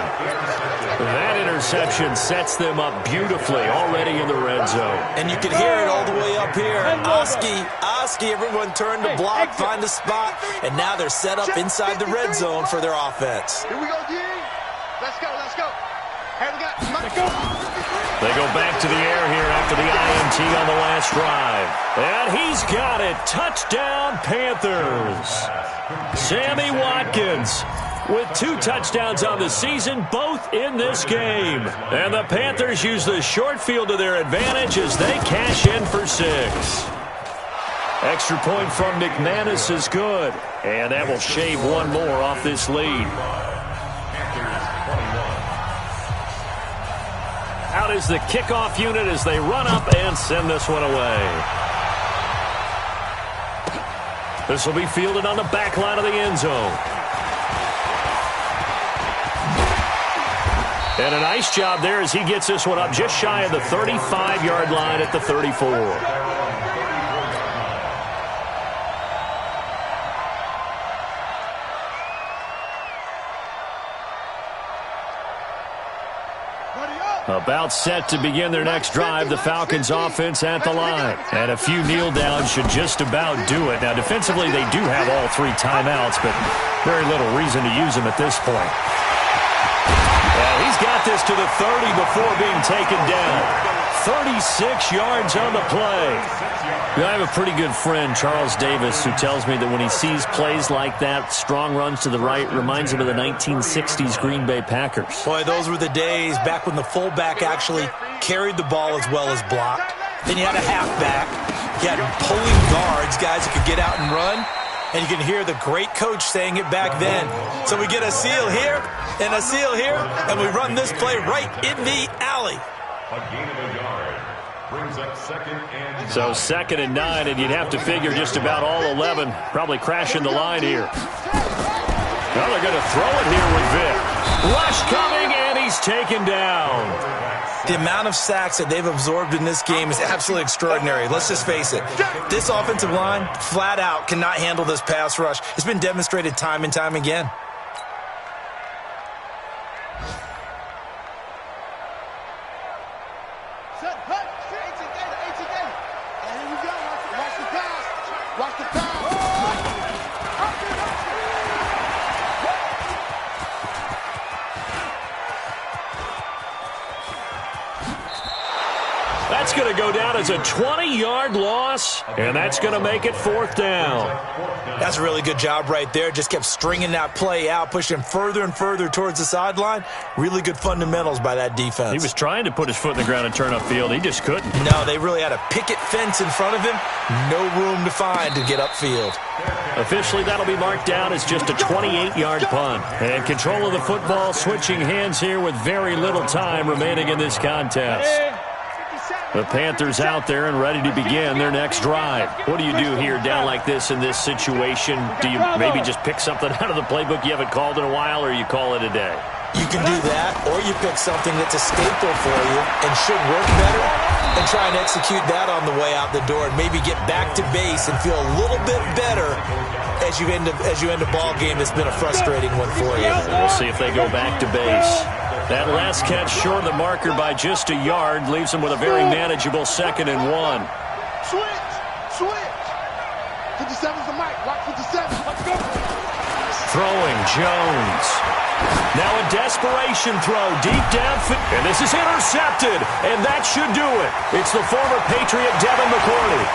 That interception sets them up beautifully already in the red zone. And you can hear it all the way up here. Oski, everyone turned to block, find a spot, and now they're set up inside the red zone for their offense. Here we go, D. Let's go, let's go. Hey, we got They go back to the air here after the INT on the last drive. And he's got it. Touchdown, Panthers. Sammy Watkins with 2 touchdowns on the season, both in this game. And the Panthers use the short field to their advantage as they cash in for 6. Extra point from McManus is good. And that will shave one more off this lead. Out is the kickoff unit as they run up and send this one away. This will be fielded on the back line of the end zone. And a nice job there as he gets this one up just shy of the 35-yard line at the 34. About set to begin their next drive, the Falcons offense at the line. And a few kneel downs should just about do it. Now, defensively, they do have all 3 timeouts, but very little reason to use them at this point. And he's got this to the 30 before being taken down. 36 yards on the play. I have a pretty good friend, Charles Davis, who tells me that when he sees plays like that, strong runs to the right, reminds him of the 1960s Green Bay Packers. Boy, those were the days back when the fullback actually carried the ball as well as blocked. Then you had a halfback. You had pulling guards, guys who could get out and run. And you can hear the great coach saying it back then. So we get a seal here and a seal here, and we run this play right in the alley. A gain of a yard. Brings up 2nd and 9. So 2nd and 9, and you'd have to figure just about all 11 probably crashing the line here. Now they're going to throw it here with Vic. Rush coming, and he's taken down. The amount of sacks that they've absorbed in this game is absolutely extraordinary. Let's just face it. This offensive line, flat out, cannot handle this pass rush. It's been demonstrated time and time again. That's going to go down as a 20-yard loss, and that's going to make it 4th down. That's a really good job right there. Just kept stringing that play out, pushing further and further towards the sideline. Really good fundamentals by that defense. He was trying to put his foot in the ground and turn upfield. He just couldn't. No, they really had a picket fence in front of him. No room to find to get upfield. Officially, that'll be marked down as just a 28-yard punt. And control of the football switching hands here with very little time remaining in this contest. 57. The Panthers out there and ready to begin their next drive. What do you do here down like this in this situation? Do you maybe just pick something out of the playbook you haven't called in a while, or you call it a day? You can do that, or you pick something that's a staple for you and should work better and try and execute that on the way out the door and maybe get back to base and feel a little bit better as you end a ball game that's been a frustrating one for you. We'll see if they go back to base. That last catch short of the marker by just a yard leaves them with a very manageable 2nd and 1. Switch. 57's the mic. Watch 57. Let's go. Throwing Jones. Now a desperation throw deep downfield. And this is intercepted. And that should do it. It's the former Patriot Devin McCourty.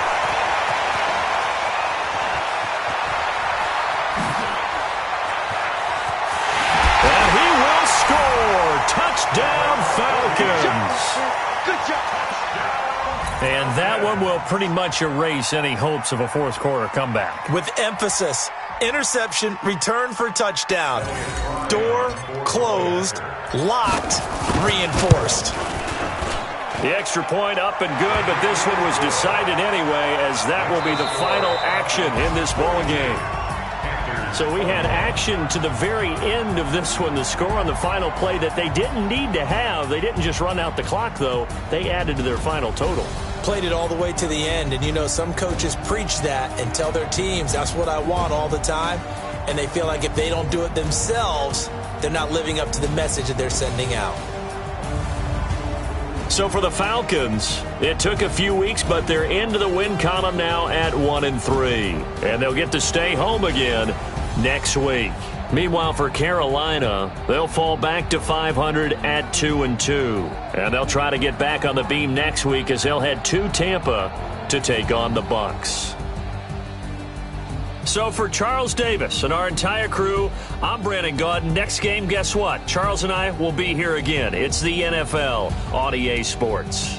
And he will score. Touchdown Falcons. Good job. And that one will pretty much erase any hopes of a fourth quarter comeback. With emphasis. Interception, return for touchdown. Door closed, locked, reinforced. The extra point up and good, but this one was decided anyway, as that will be the final action in this ball game. So we had action to the very end of this one, the score on the final play that they didn't need to have. They didn't just run out the clock, though. They added to their final total. Played it all the way to the end, and you know some coaches preach that and tell their teams that's what I want all the time, and they feel like if they don't do it themselves, they're not living up to the message that they're sending out. So for the Falcons, it took a few weeks, but they're into the win column now at 1-3, and they'll get to stay home again next week. Meanwhile, for Carolina, they'll fall back to 500 at 2-2. And they'll try to get back on the beam next week as they'll head to Tampa to take on the Bucs. So for Charles Davis and our entire crew, I'm Brandon Gaudin. Next game, guess what? Charles and I will be here again. It's the NFL on EA Sports.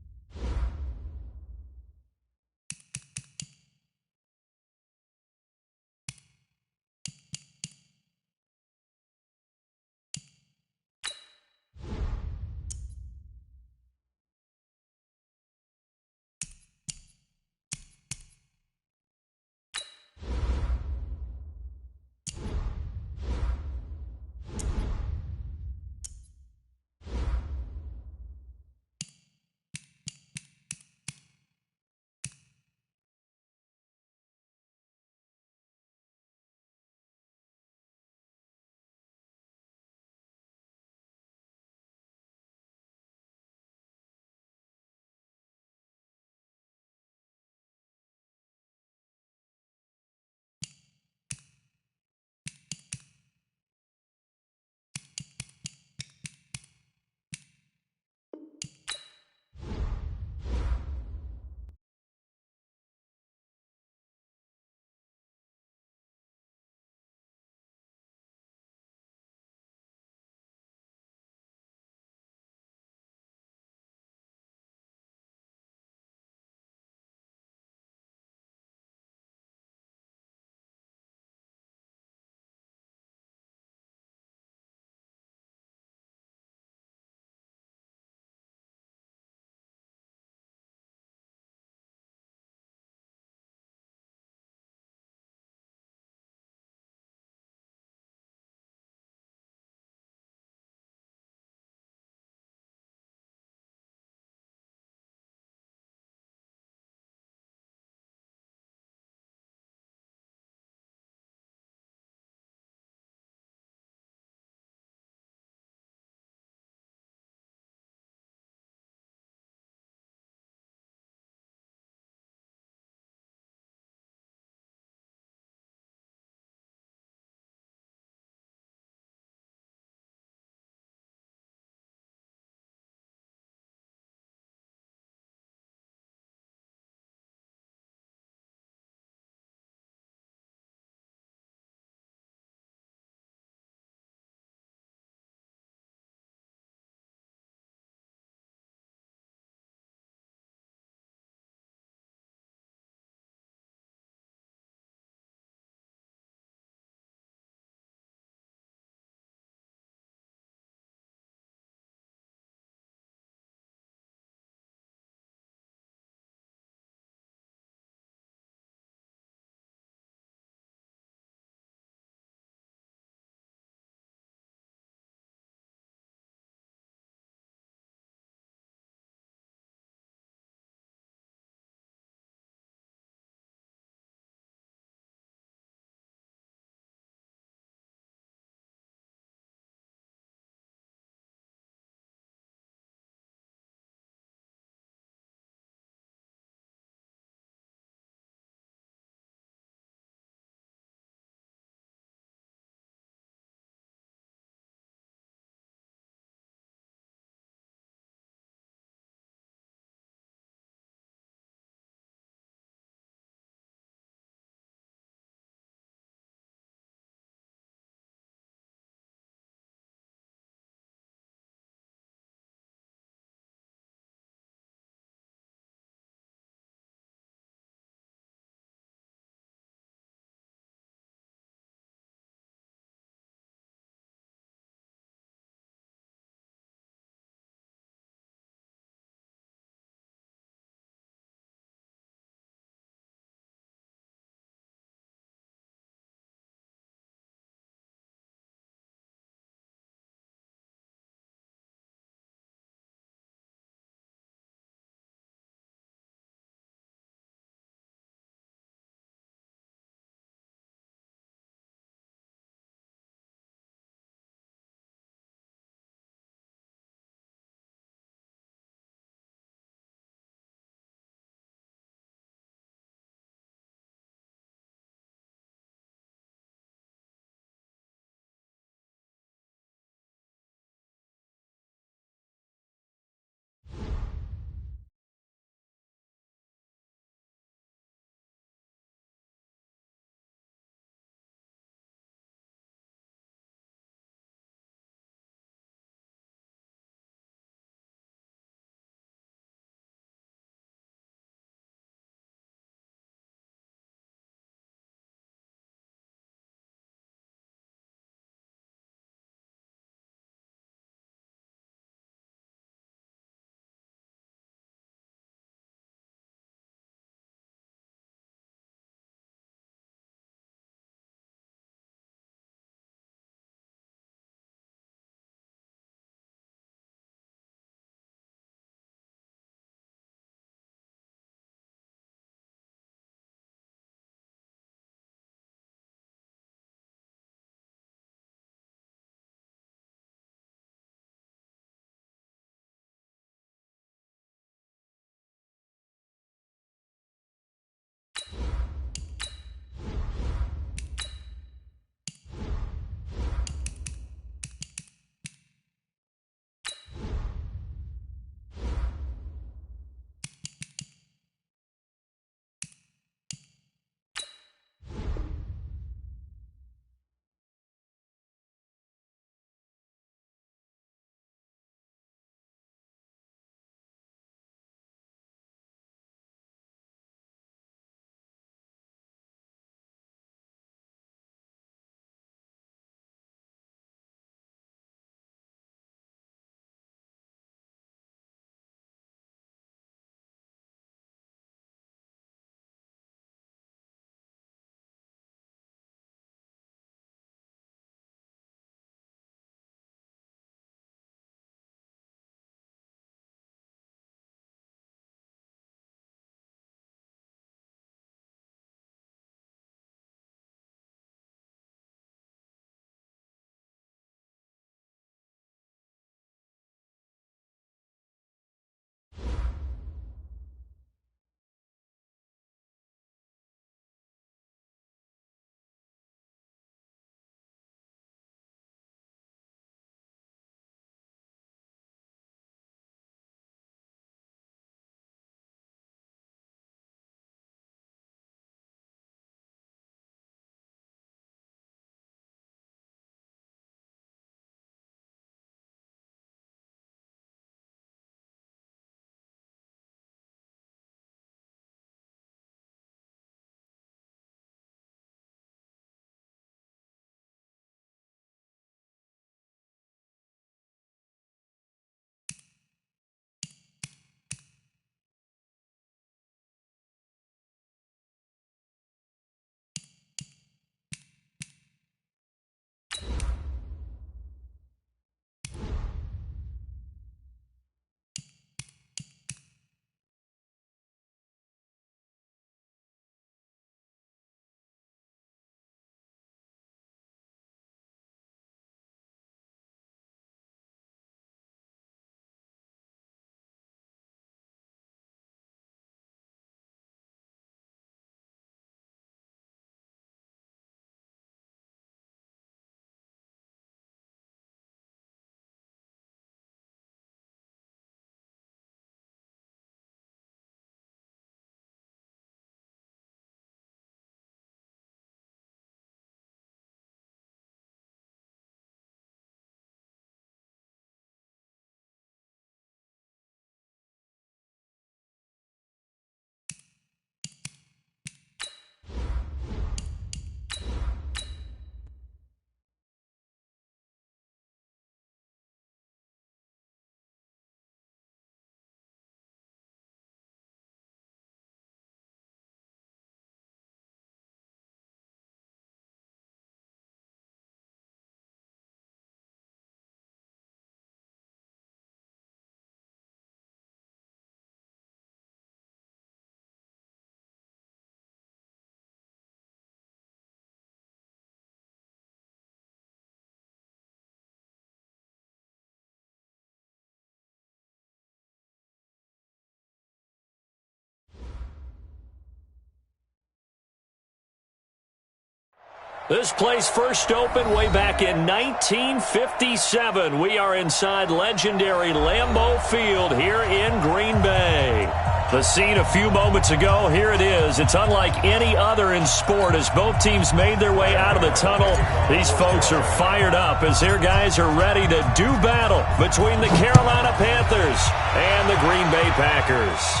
This place first opened way back in 1957. We are inside legendary Lambeau Field here in Green Bay. The scene a few moments ago, here it is. It's unlike any other in sport as both teams made their way out of the tunnel. These folks are fired up as their guys are ready to do battle between the Carolina Panthers and the Green Bay Packers.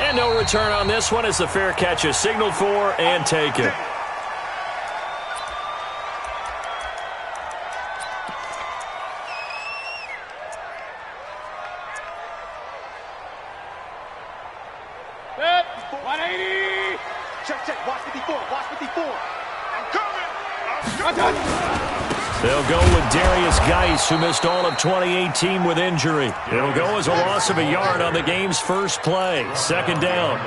And no return on this one as the fair catch is signaled for and taken. They'll go with Darius Geis, who missed all of 2018 with injury. It'll go as a loss of a yard on the game's first play. Second down.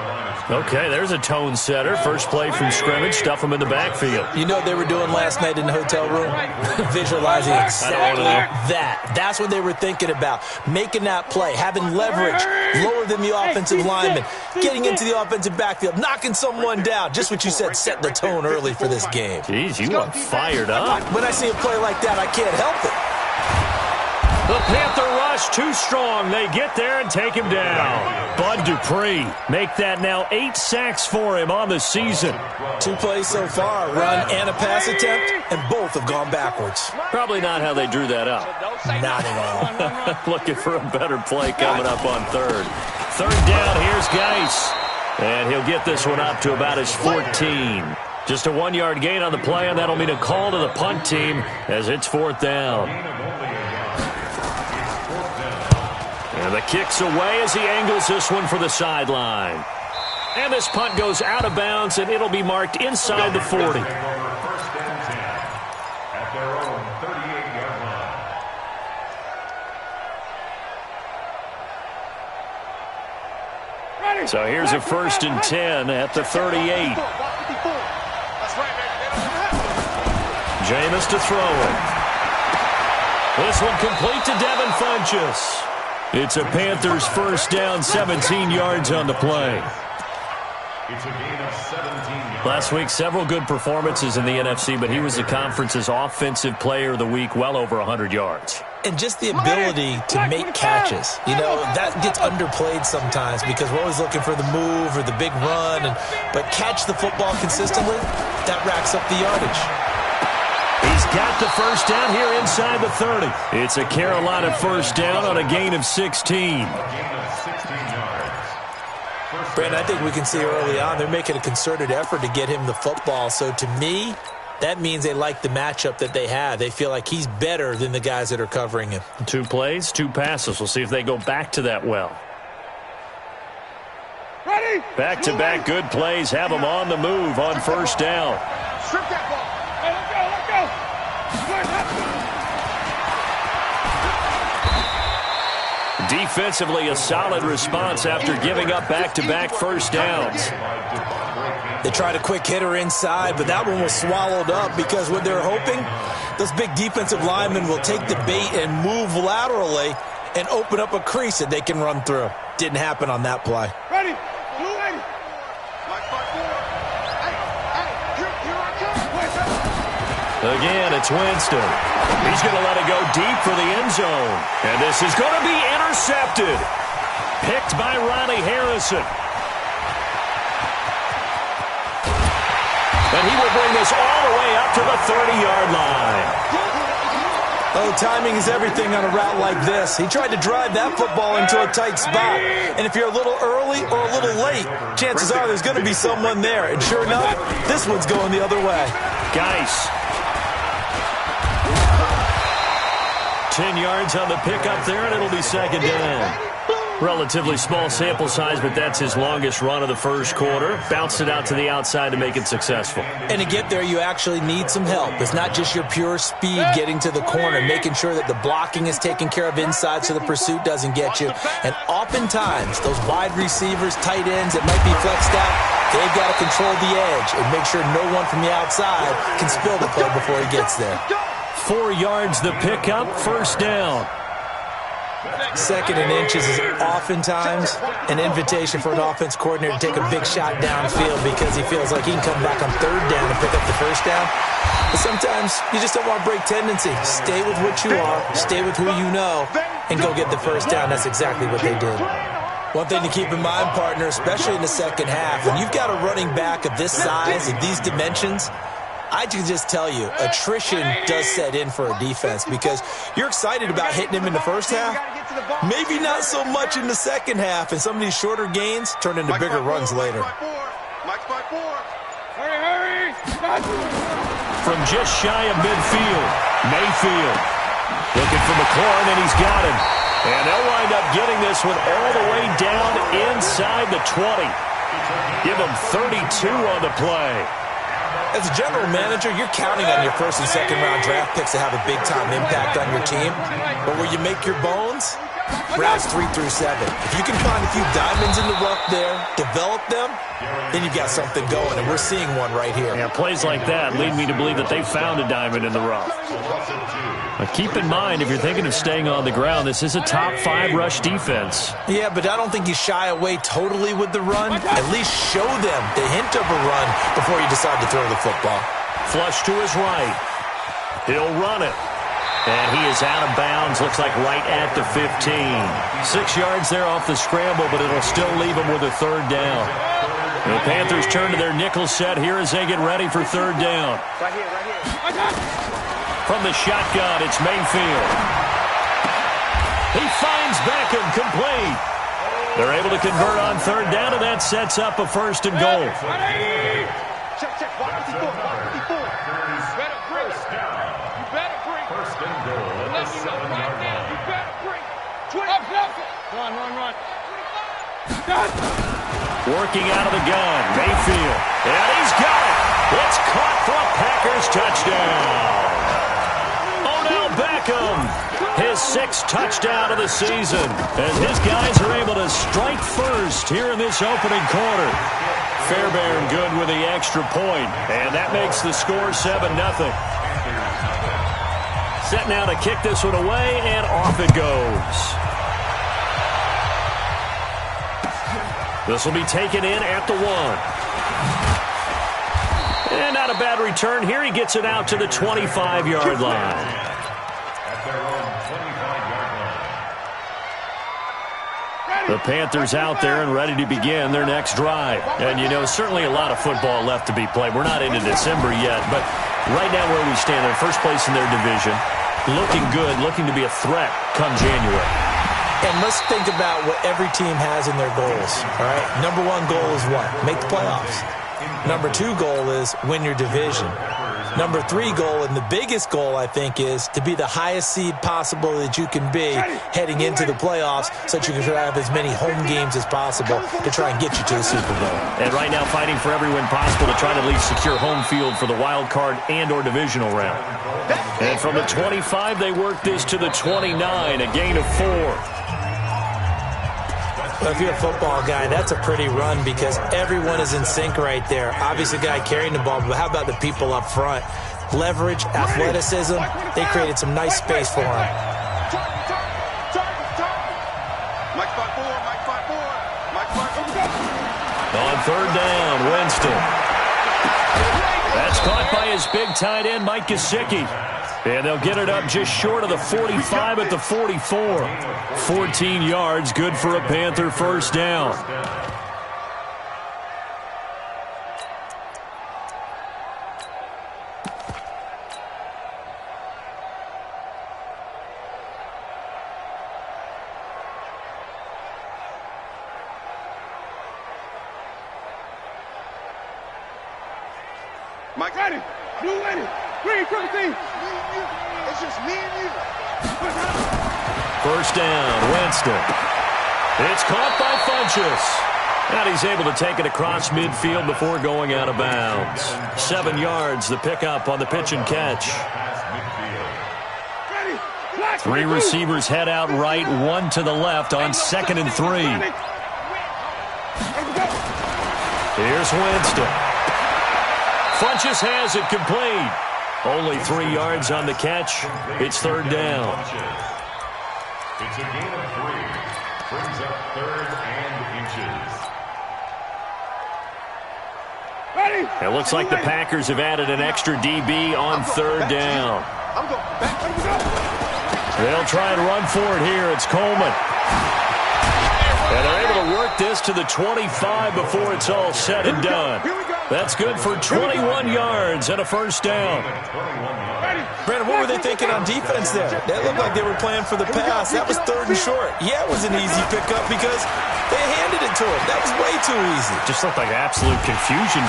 Okay, there's a tone setter. First play from scrimmage. Stuff them in the backfield. You know what they were doing last night in the hotel room? Visualizing exactly that. That's what they were thinking about. Making that play, having leverage, lower than the offensive lineman, getting into the offensive backfield, knocking someone down. Just what you said, set the tone early for this game. Jeez, you are fired up. When I see a play like that, I can't help it. The Panther rush too strong. They get there and take him down. Bud Dupree make that now 8 sacks for him on the season. 2 plays so far, run and a pass attempt, and both have gone backwards. Probably not how they drew that up. Not at all. Looking for a better play coming up on third. Third down, here's Geis. And he'll get this one up to about his 14. Just a 1-yard gain on the play, and that'll mean a call to the punt team as it's fourth down. And the kick's away as he angles this one for the sideline. And this punt goes out of bounds, and it'll be marked inside the 40. First and 10 at their own 38-yard line. So here's a first and 10 at the 38. Jameis to throw it. This one complete to Devin Funchess. It's a Panthers first down, 17 yards on the play. It's a gain of 17 yards. Last week, several good performances in the NFC, but he was the conference's offensive player of the week, well over 100 yards. And just the ability to make catches. You know, that gets underplayed sometimes because we're always looking for the move or the big run. But catch the football consistently, that racks up the yardage. He's got the first down here inside the 30. It's a Carolina first down on a gain of 16. Brandon, I think we can see early on they're making a concerted effort to get him the football. So to me, that means they like the matchup that they have. They feel like he's better than the guys that are covering him. 2 plays, 2 passes. We'll see if they go back to that well. Back-to-back good plays have them on the move on first down. Strip that ball. Hey, let go. Defensively, a solid response after giving up back-to-back first downs. They tried a quick hitter inside, but that one was swallowed up because what they're hoping, those big defensive linemen will take the bait and move laterally and open up a crease that they can run through. Didn't happen on that play. Ready. Blue ready. Again, it's Winston. He's going to let it go deep for the end zone. And this is going to be intercepted. Picked by Ronnie Harrison. And he will bring this all the way up to the 30-yard line. Oh, timing is everything on a route like this. He tried to drive that football into a tight spot. And if you're a little early or a little late, chances are there's going to be someone there. And sure enough, this one's going the other way. Geis. 10 yards on the pickup there, and it'll be second down. Relatively small sample size, but that's his longest run of the first quarter. Bounced it out to the outside to make it successful. And to get there, you actually need some help. It's not just your pure speed getting to the corner, making sure that the blocking is taken care of inside so the pursuit doesn't get you. And oftentimes, those wide receivers, tight ends that might be flexed out, they've got to control the edge and make sure no one from the outside can spill the play before he gets there. 4 yards the pickup, first down. Second and inches is oftentimes an invitation for an offense coordinator to take a big shot downfield because he feels like he can come back on third down and pick up the first down. But sometimes you just don't want to break tendency. Stay with what you are, stay with who you know, and go get the first down. That's exactly what they did. One thing to keep in mind, partner, especially in the second half, when you've got a running back of this size, of these dimensions, I can just tell you, attrition does set in for a defense because you're excited about hitting him in the first half. Maybe not so much in the second half, and some of these shorter gains turn into bigger runs later. Hurry! From just shy of midfield, Mayfield looking for McLaurin, and he's got him. And they'll wind up getting this one all the way down inside the 20. Give them 32 on the play. As a general manager, you're counting on your first and second round draft picks to have a big-time impact on your team. But where you make your bones, rounds 3 through 7. If you can find a few diamonds in the rough there, develop them, then you've got something going, and we're seeing one right here. Yeah, plays like that lead me to believe that they found a diamond in the rough. But keep in mind, if you're thinking of staying on the ground, this is a top 5 rush defense. Yeah, but I don't think you shy away totally with the run. At least show them the hint of a run before you decide to throw the football. Flush to his right. He'll run it. And he is out of bounds, looks like right at the 15. 6 yards there off the scramble, but it'll still leave him with a third down. The Panthers turn to their nickel set here as they get ready for third down. Right here. From the shotgun, it's Mayfield. He finds Beckham, complete. They're able to convert on third down, and that sets up a first and goal. Check. Watch 54. You better bring it. You better bring it. First and goal at the 7-yard line. You better bring it. Run. Working out of the gun, Mayfield. And he's got it. It's caught for a Packers touchdown. Beckham, his 6th touchdown of the season, as his guys are able to strike first here in this opening quarter. Fairbairn good with the extra point, and that makes the score 7-0. Set now to kick this one away, and off it goes. This will be taken in at the 1. And not a bad return here. He gets it out to the 25-yard line. The Panthers out there and ready to begin their next drive. And, you know, certainly a lot of football left to be played. We're not into December yet, but right now where we stand, they're first place in their division, looking good, looking to be a threat come January. And let's think about what every team has in their goals, all right? Number 1 goal is what? Make the playoffs. Number 2 goal is win your division. Number 3 goal, and the biggest goal, I think, is to be the highest seed possible that you can be heading into the playoffs so that you can have as many home games as possible to try and get you to the Super Bowl. And right now fighting for every win possible to try to at least secure home field for the wild card and or divisional round. And from the 25, they work this to the 29, a gain of 4. Well, if you're a football guy, that's a pretty run because everyone is in sync right there. Obviously, the guy carrying the ball, but how about the people up front? Leverage, athleticism, they created some nice space for him. On third down, Winston. That's caught by his big tight end, Mike Gesicki. And they'll get it up just short of the 45 at the 44. 14 yards, good for a Panther first down. Mike, got it. Blue in it. Green, team. It's just me and you. First down, Winston. It's caught by Funchess. And he's able to take it across midfield before going out of bounds. 7 yards, the pickup on the pitch and catch. 3 receivers head out right, 1 to the left on 2nd and 3. Here's Winston. Funchess has it complete. Only 3 yards on the catch. It's third down. It's a gain of 3. Brings up 3rd and inches. It looks like the Packers have added an extra DB on 3rd down. They'll try and run for it here. It's Coleman. And they're able to work this to the 25 before it's all said and done. That's good for 21 yards and a 1st down. Brandon, what were they thinking on defense there? That looked like they were playing for the pass. That was 3rd and short. Yeah, it was an easy pickup because they handed it to him. That was way too easy. Just looked like absolute confusion.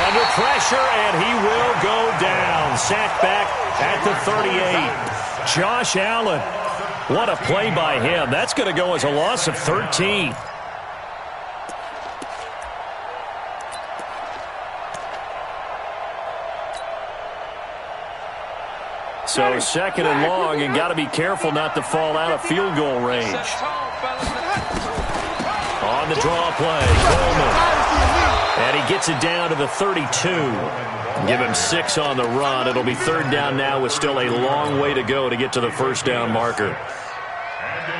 Under pressure, and he will go down. Sacked back at the 38. Josh Allen. What a play by him. That's going to go as a loss of 13. So 2nd and long, and got to be careful not to fall out of field goal range. On the draw play, Coleman. And he gets it down to the 32. Give him 6 on the run. It'll be 3rd down now with still a long way to go to get to the 1st down marker.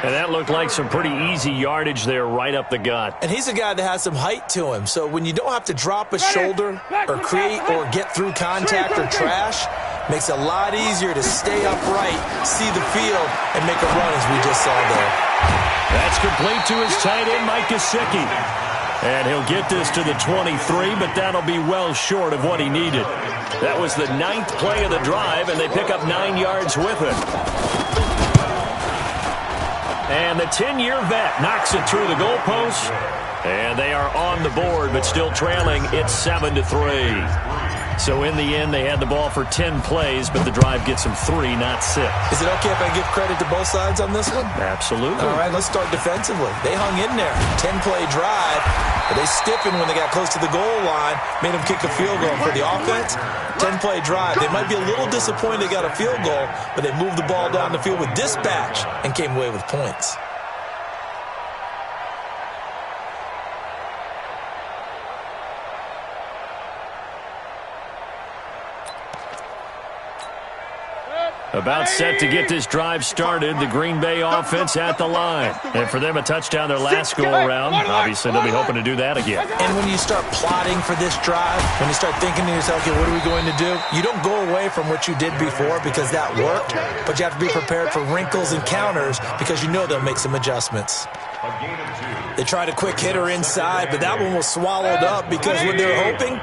And that looked like some pretty easy yardage there right up the gut. And he's a guy that has some height to him. So when you don't have to drop a shoulder or create or get through contact or trash, makes it a lot easier to stay upright, see the field, and make a run as we just saw there. That's complete to his tight end, Mike Gesicki. And he'll get this to the 23, but that'll be well short of what he needed. That was the 9th play of the drive, and they pick up 9 yards with it. And the 10-year vet knocks it through the goalpost. And they are on the board, but still trailing. It's 7-3. So in the end, they had the ball for 10 plays, but the drive gets them 3, not 6. Is it okay if I give credit to both sides on this one? Absolutely. All right, let's start defensively. They hung in there. 10-play drive, but they stiffened when they got close to the goal line, made them kick a field goal. For the offense, 10-play drive. They might be a little disappointed they got a field goal, but they moved the ball down the field with dispatch and came away with points. About set to get this drive started, the Green Bay offense at the line. And for them, a touchdown their last go-around. Obviously, they'll be hoping to do that again. And when you start plotting for this drive, when you start thinking to yourself, okay, what are we going to do? You don't go away from what you did before because that worked, but you have to be prepared for wrinkles and counters because you know they'll make some adjustments. They tried a quick hitter inside, but that one was swallowed up because what they're hoping,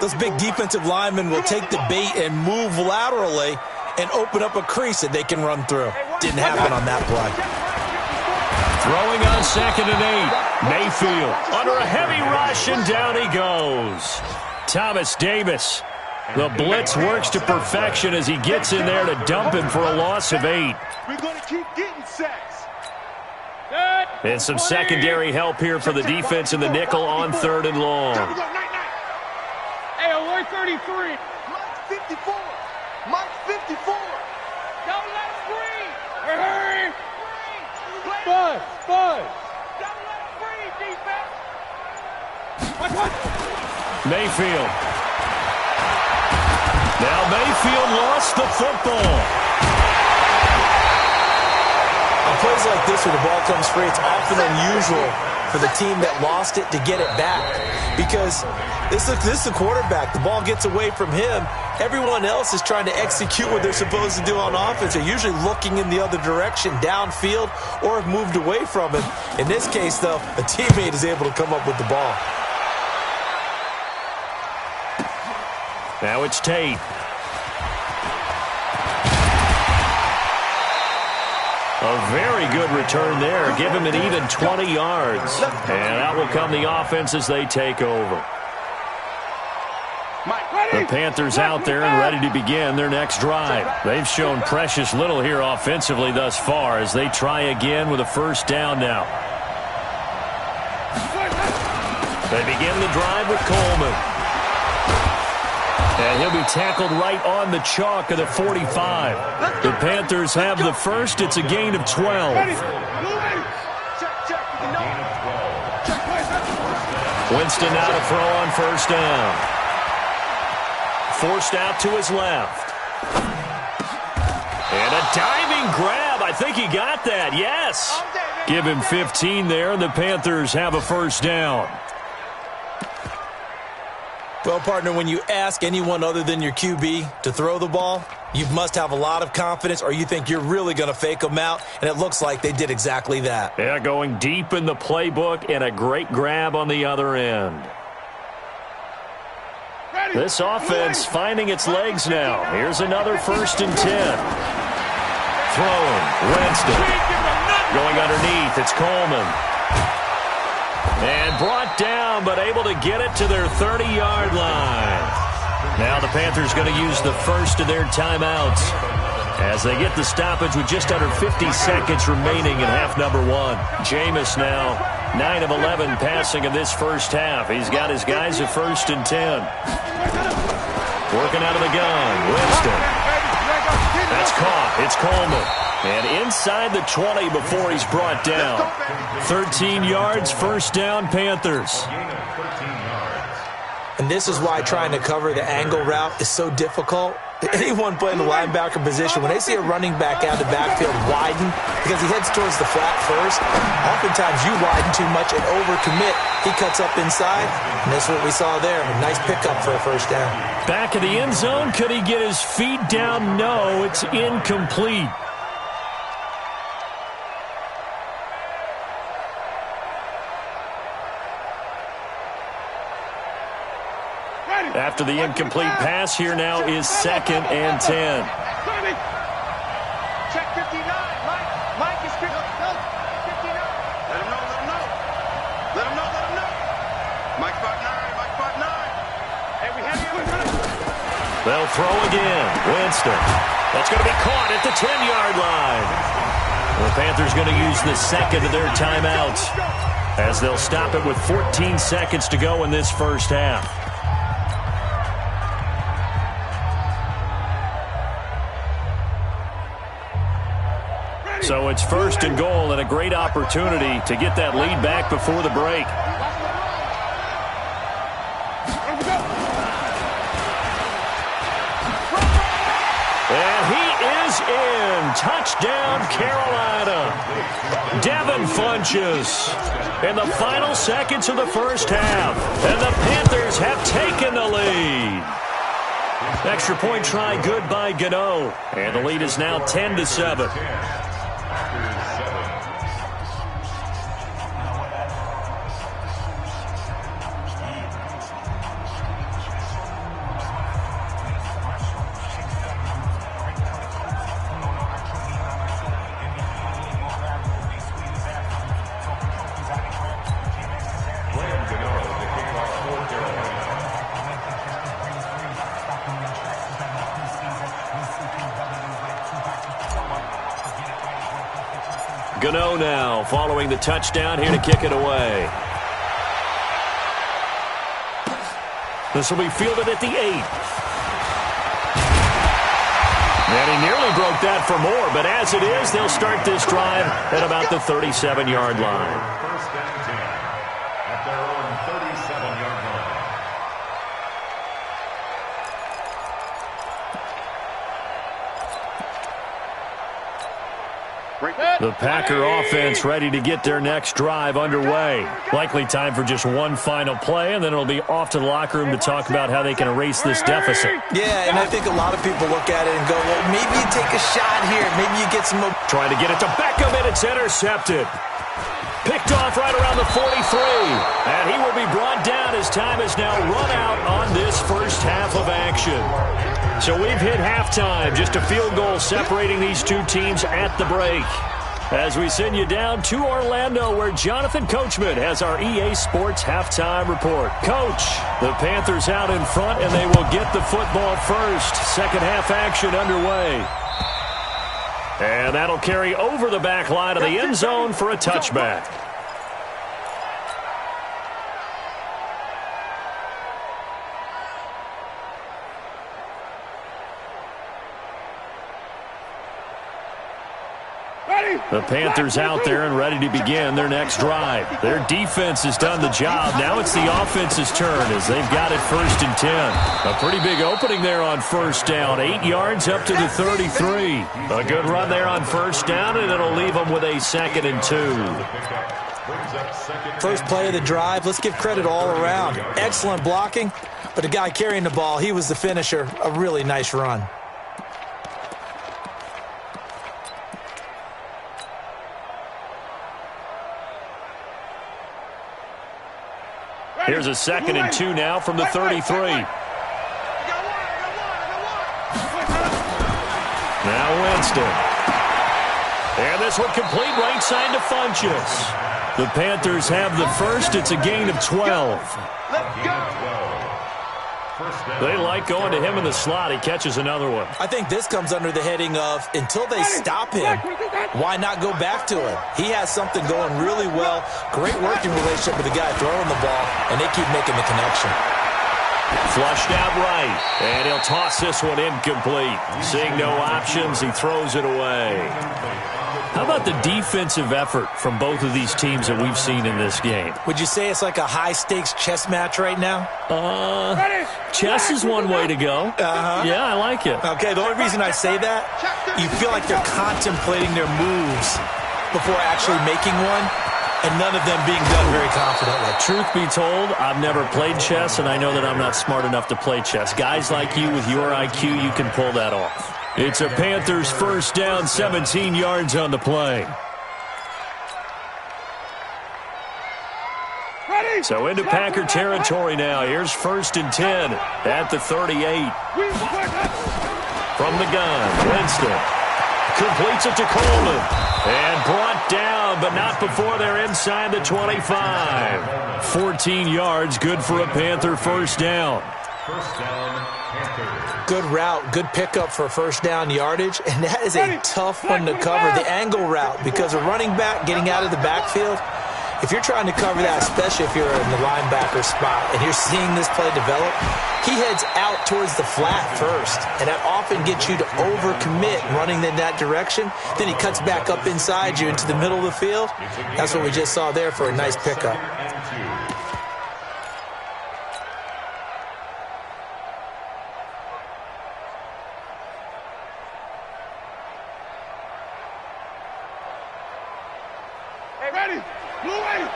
those big defensive linemen will take the bait and move laterally and open up a crease that they can run through. Didn't happen on that play. Throwing on 2nd and 8. Mayfield under a heavy rush, and down he goes. Thomas Davis. The blitz works to perfection as he gets in there to dump him for a loss of 8. We're going to keep getting sacks. And some secondary help here for the defense in the nickel on 3rd and long. Hey, alert 33. Mike 54. Mike 54. Don't let him breathe. Hurry. Bud. Don't let him breathe, defense. Mayfield. Now Mayfield lost the football. On plays like this where the ball comes free, it's often unusual for the team that lost it to get it back. Because this is the quarterback. The ball gets away from him. Everyone else is trying to execute what they're supposed to do on offense. They're usually looking in the other direction, downfield, or have moved away from him. In this case, though, a teammate is able to come up with the ball. Now it's Tate. A very good return there. Give him an even 20 yards. And out will come the offense as they take over. The Panthers out there and ready to begin their next drive. They've shown precious little here offensively thus far as they try again with a 1st down now. They begin the drive with Coleman. And he'll be tackled right on the chalk of the 45. The Panthers have the first. It's a gain of 12. Winston now to throw on 1st down. Forced out to his left. And a diving grab grab. I think he got that. Yes. Give him 15 there, and the Panthers have a first down. Well, partner, when you ask anyone other than your QB to throw the ball, you must have a lot of confidence, or you think you're really going to fake them out, and it looks like they did exactly that. Yeah, going deep in the playbook and a great grab on the other end. This offense finding its legs now. Here's another 1st and 10. Throwing. Winston. Going underneath. It's Coleman. And brought down, but able to get it to their 30-yard line. Now the Panthers going to use the first of their timeouts as they get the stoppage with just under 50 seconds remaining in half number 1. Jameis now 9 of 11 passing in this first half. He's got his guys at 1st and 10. Working out of the gun. Winston. That's caught. It's Coleman. And inside the 20 before he's brought down. 13 yards, first down, Panthers. And this is why trying to cover the angle route is so difficult. Anyone playing the linebacker position, when they see a running back out of the backfield widen because he heads towards the flat first, oftentimes you widen too much and overcommit. He cuts up inside, and that's what we saw there. A nice pickup for a first down. Back of the end zone. Could he get his feet down? No, it's incomplete. After the incomplete pass, here now is 2nd and 10. Check 59. Mike is 59. Let him know. Let him know. Mike 5'9", Mike 5'9". Hey, we have you. They'll throw again. Winston. That's going to be caught at the 10-yard line. The Panthers going to use the second of their timeouts as they'll stop it with 14 seconds to go in this first half. So it's 1st and goal and a great opportunity to get that lead back before the break. And he is in. Touchdown, Carolina. Devin Funchess in the final seconds of the first half. And the Panthers have taken the lead. Extra point try good by Gano. And the lead is now 10-7. Gano now following the touchdown here to kick it away. This will be fielded at the 8. And he nearly broke that for more, but as it is, they'll start this drive at about the 37-yard line. 1st and 10 at their own 37-yard line. The Packer offense ready to get their next drive underway. Likely time for just one final play, and then it'll be off to the locker room to talk about how they can erase this deficit. Yeah, and I think a lot of people look at it and go, well, maybe you take a shot here. Maybe you get some... Trying to get it to Beckham, and it's intercepted. Picked off right around the 43. And he will be brought down as time is now run out on this first half of action. So we've hit halftime. Just a field goal separating these two teams at the break. As we send you down to Orlando, where Jonathan Coachman has our EA Sports halftime report. Coach, the Panthers out in front, and they will get the football first. Second half action underway. And that'll carry over the back line of the end zone for a touchback. The Panthers out there and ready to begin their next drive. Their defense has done the job. Now it's the offense's turn as they've got it 1st and 10. A pretty big opening there on 1st down. 8 yards up to the 33. A good run there on 1st down, and it'll leave them with a 2nd and 2. First play of the drive, let's give credit all around. Excellent blocking, but the guy carrying the ball, he was the finisher. A really nice run. Here's a 2nd and 2 now from the 33. Now Winston. And this one complete right side to Funchess. The Panthers have the first. It's a gain of 12. They like going to him in the slot. He catches another one. I think this comes under the heading of until they stop him, why not go back to him? He has something going really well. Great working relationship with the guy throwing the ball, and they keep making the connection. Flushed out right, and he'll toss this one incomplete. Seeing no options, he throws it away. How about the defensive effort from both of these teams that we've seen in this game? Would you say it's like a high-stakes chess match right now? Chess is one way to go. Yeah, I like it. Okay, the only reason I say that, you feel like they're contemplating their moves before actually making one, and none of them being done very confidently. Truth be told, I've never played chess, and I know that I'm not smart enough to play chess. Guys like you with your IQ, you can pull that off. It's a Panthers 1st down, 17 yards on the play. So into Packer territory now. Here's 1st and 10 at the 38. From the gun, Winston completes it to Coleman. And brought down, but not before they're inside the 25. 14 yards, good for a Panther 1st down. 1st down, Panthers. Good route, good pickup for 1st down yardage, and that is a tough one to cover, the angle route, because a running back getting out of the backfield, if you're trying to cover that, especially if you're in the linebacker spot and you're seeing this play develop, he heads out towards the flat first, and that often gets you to overcommit running in that direction. Then he cuts back up inside you into the middle of the field. That's what we just saw there for a nice pickup. Ready? Blue 8.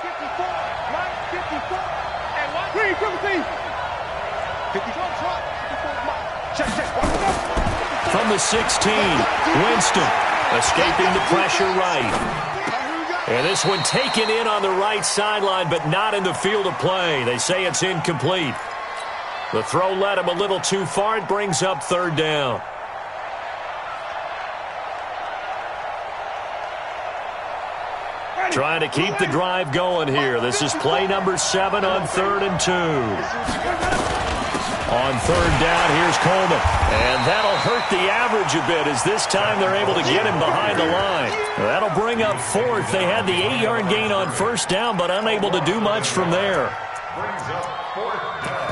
54. Mike 54. And White. Green, 15. 54 drop. 54 Mike. Check. From the 16, Winston escaping the pressure right. And this one taken in on the right sideline, but not in the field of play. They say it's incomplete. The throw led him a little too far. It brings up 3rd down. Trying to keep the drive going here. This is play number 7 on 3rd and 2. On 3rd down, here's Coleman. And that'll hurt the average a bit as this time they're able to get him behind the line. That'll bring up 4th. They had the 8-yard gain on 1st down, but unable to do much from there. Brings up 4th down.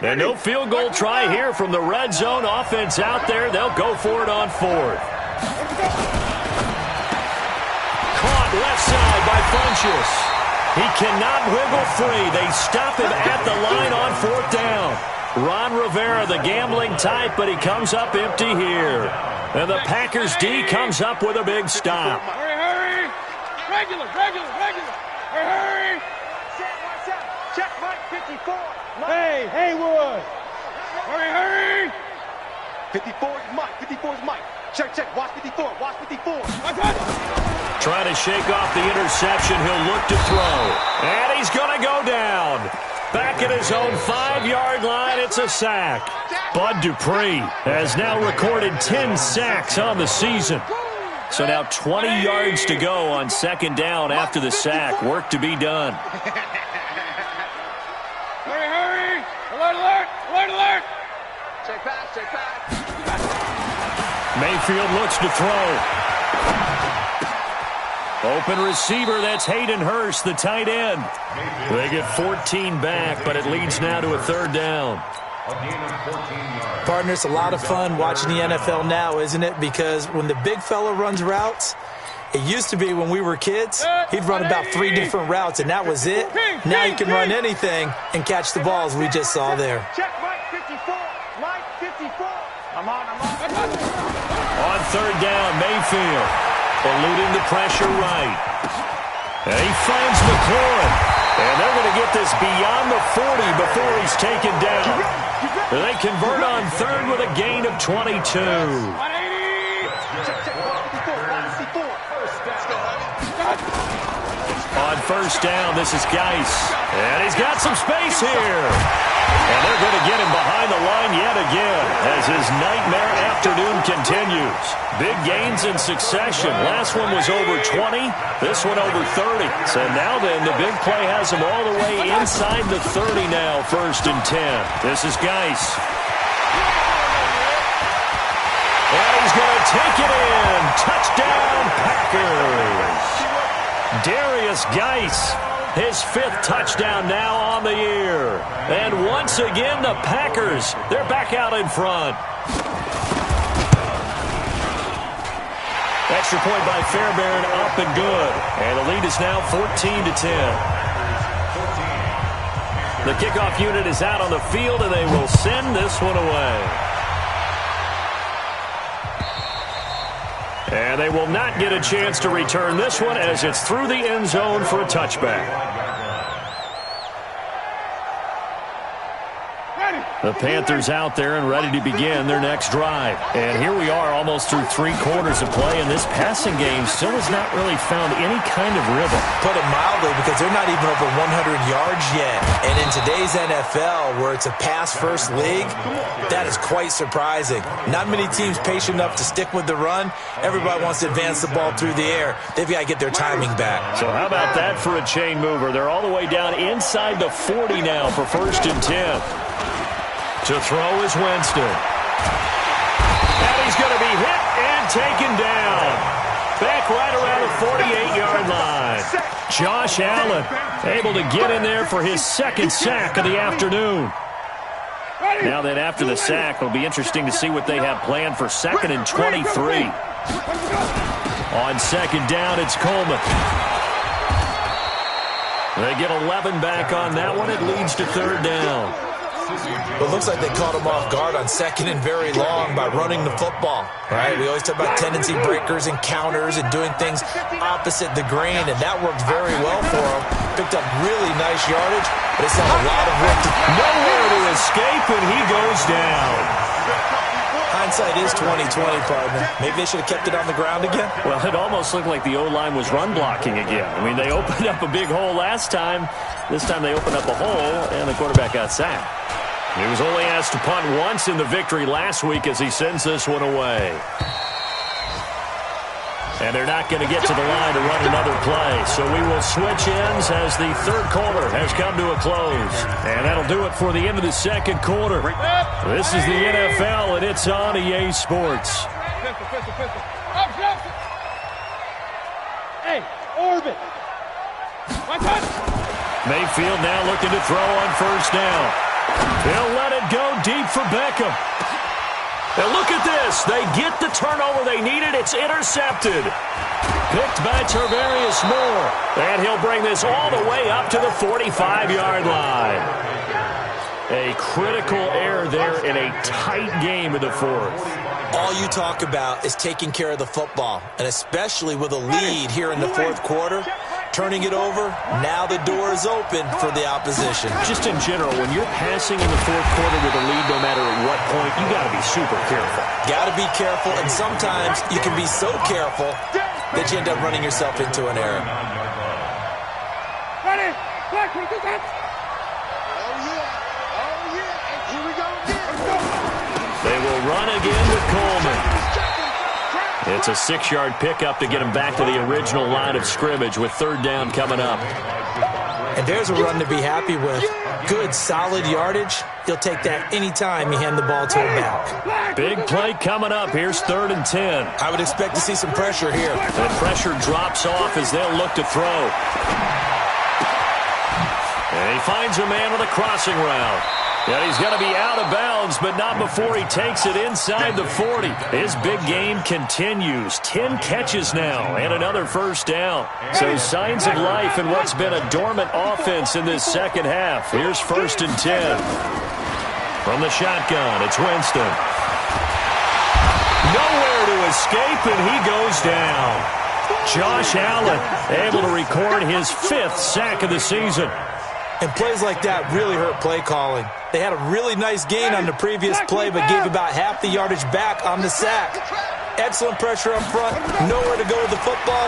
And no field goal try here from the red zone offense out there. They'll go for it on 4th. Caught left side by Funchess. He cannot wiggle free. They stop him at the line on 4th down. Ron Rivera, the gambling type, but he comes up empty here. And the Packers D comes up with a big stop. Hurry. Regular. Hurry. Check Mike 54. Hey, Haywood. Hurry. 54 is Mike. Check. Watch 54. Trying to shake off the interception. He'll look to throw. And he's going to go down. Back at his own 5-yard line, it's a sack. Bud Dupree has now recorded 10 sacks on the season. So now 20 yards to go on 2nd down after the sack. Work to be done. Hurry. Alert. Check pass. Mayfield looks to throw. Open receiver, that's Hayden Hurst, the tight end. They get 14 back, but it leads now to a 3rd down. A gain of 14 yards. Partner, it's a lot of fun watching the NFL now, isn't it? Because when the big fella runs routes, it used to be when we were kids, he'd run about 3 different routes, and that was it. Now he can run anything and catch the balls we just saw there. Check Mike 54. Mike 54. I'm on. On third down, Mayfield eluding the pressure right. And he finds McLaurin. And they're going to get this beyond the 40 before he's taken down. They convert on third with a gain of 22. 180. On first down, this is Geis. And he's got some space here. And they're going to get him behind the line yet again as his nightmare afternoon continues. Big gains in succession. Last one was over 20. This one over 30. So now then, the big play has him all the way inside the 30 now, first and 10. This is Geis. And he's going to take it in. Touchdown, Packers. Darius Geis, his 5th touchdown now on the year. And once again, the Packers, they're back out in front. Extra point by Fairbairn, up and good. And the lead is now 14-10. The kickoff unit is out on the field, and they will send this one away. And they will not get a chance to return this one as it's through the end zone for a touchback. The Panthers out there and ready to begin their next drive. And here we are almost through 3 quarters of play, and this passing game still has not really found any kind of rhythm. Put it mildly, because they're not even over 100 yards yet. And in today's NFL, where it's a pass-first league, that is quite surprising. Not many teams patient enough to stick with the run. Everybody wants to advance the ball through the air. They've got to get their timing back. So how about that for a chain mover? They're all the way down inside the 40 now for first and 10. To throw is Winston. And he's going to be hit and taken down. Back right around the 48-yard line. Josh Allen able to get in there for his 2nd sack of the afternoon. Now then, after the sack, it'll be interesting to see what they have planned for 2nd and 23. On 2nd down, it's Coleman. They get 11 back on that one. It leads to 3rd down. It looks like they caught him off guard on 2nd and very long by running the football. Right? We always talk about tendency breakers and counters and doing things opposite the grain, and that worked very well for him. Picked up really nice yardage, but it's not a lot of work. Nowhere to escape, and he goes down. Hindsight is 20/20, partner. Maybe they should have kept it on the ground again. Well, it almost looked like the O-line was run blocking again. I mean, they opened up a big hole last time. This time they opened up a hole, and the quarterback got sacked. He was only asked to punt once in the victory last week as he sends this one away. And they're not going to get to the line to run another play. So we will switch ends as the 3rd quarter has come to a close. And that'll do it for the end of the 2nd quarter. This is the NFL, and it's on EA Sports. Hey, orbit. Mayfield now looking to throw on first down. He'll let it go deep for Beckham. And look at this. They get the turnover they needed. It's intercepted. Picked by Tarvarius Moore. And he'll bring this all the way up to the 45-yard line. A critical error there in a tight game in the 4th. All you talk about is taking care of the football, and especially with a lead here in the 4th quarter. Turning it over, now the door is open for the opposition. Just in general, when you're passing in the 4th quarter with a lead, no matter at what point, you got to be super careful. Got to be careful, and sometimes you can be so careful that you end up running yourself into an error. Ready? Here we go again. They will run again with Coleman. It's a 6-yard pickup to get him back to the original line of scrimmage with 3rd down coming up. And there's a run to be happy with. Good, solid yardage. He'll take that anytime you hand the ball to him back. Big play coming up. Here's 3rd and 10. I would expect to see some pressure here. The pressure drops off as they'll look to throw. And he finds a man with a crossing route. And he's going to be out of bounds, but not before he takes it inside the 40. His big game continues. 10 catches now and another first down. So signs of life in what's been a dormant offense in this second half. Here's 1st and 10. From the shotgun, it's Winston. Nowhere to escape, and he goes down. Josh Allen able to record his 5th sack of the season. And plays like that really hurt play calling. They had a really nice gain on the previous play, but gave about half the yardage back on the sack. Excellent pressure up front. Nowhere to go with the football.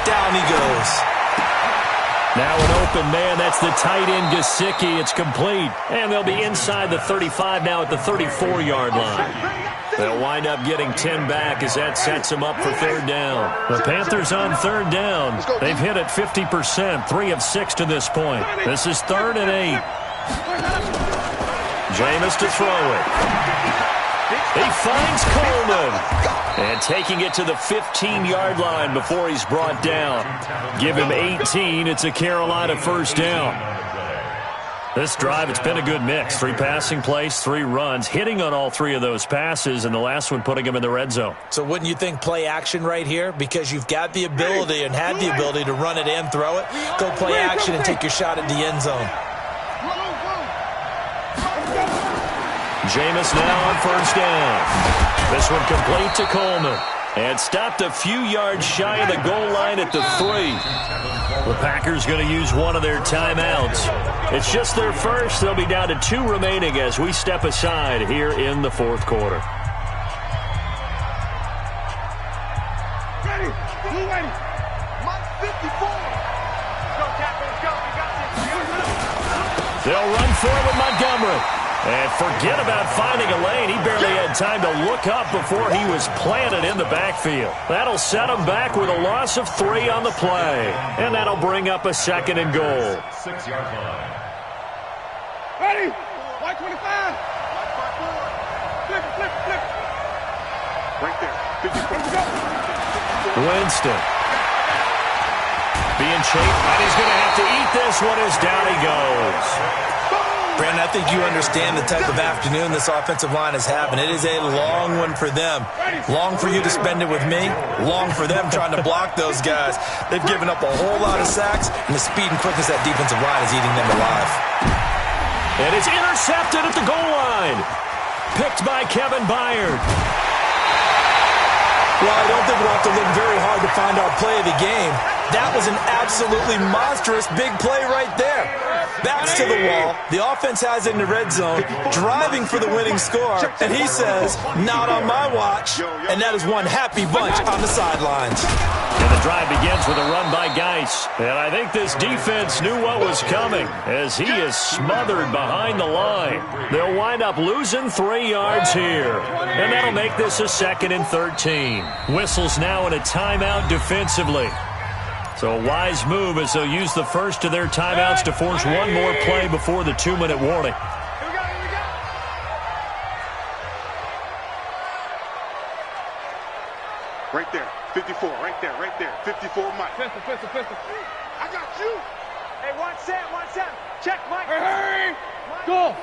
Down he goes. Now an open man. That's the tight end, Gesicki. It's complete. And they'll be inside the 35 now at the 34-yard line. They'll wind up getting 10 back as that sets them up for 3rd down. The Panthers on 3rd down. They've hit it 50%, 3 of 6 to this point. This is 3rd and 8. Jameis to throw it. He finds Coleman. And taking it to the 15-yard line before he's brought down. Give him 18. It's a Carolina 1st down. This drive, it's been a good mix. 3 passing plays, 3 runs, hitting on all 3 of those passes, and the last one putting him in the red zone. So wouldn't you think play action right here? Because you've got the ability and had the ability to run it and throw it. Go play action and take your shot at the end zone. Jameis now on 1st down. This one complete to Coleman. And stopped a few yards shy of the goal line at the 3. The Packers going to use one of their timeouts. It's just their first. They'll be down to 2 remaining as we step aside here in the 4th quarter. Ready. Blue ready. Mike 54. Let's go, Captain. Let's go. We got this. They'll run for it with Montgomery. And forget about finding a lane. He barely had time to look up before he was planted in the backfield. That'll set him back with a loss of 3 on the play. And that'll bring up a 2nd and goal. 6-yard line. Ready. White 25. Flip it, flip it, flip it. Right there. 54. Winston. Being chased, and he's going to have to eat this one as down he goes. Brandon, I think you understand the type of afternoon this offensive line is having. It is a long one for them. Long for you to spend it with me. Long for them trying to block those guys. They've given up a whole lot of sacks, and the speed and quickness that defensive line is eating them alive. And it's intercepted at the goal line. Picked by Kevin Byard. Well, I don't think we'll have to look very hard to find our play of the game. That was an absolutely monstrous big play right there. Backs to the wall. The offense has it in the red zone, driving for the winning score. And he says, not on my watch. And that is one happy bunch on the sidelines. And the drive begins with a run by Geis. And I think this defense knew what was coming as he is smothered behind the line. They'll wind up losing 3 yards here. And that'll make this a 2nd and 13. Whistles now in a timeout defensively. So a wise move as they'll use the first of their timeouts to force one more play before the 2-minute warning. Here we go, here we go. Right there. 54, right there, right there. 54, Mike. Pistol, pistol, pistol. I got you. Hey, watch Sam. Check, Mike. Hurry. Go.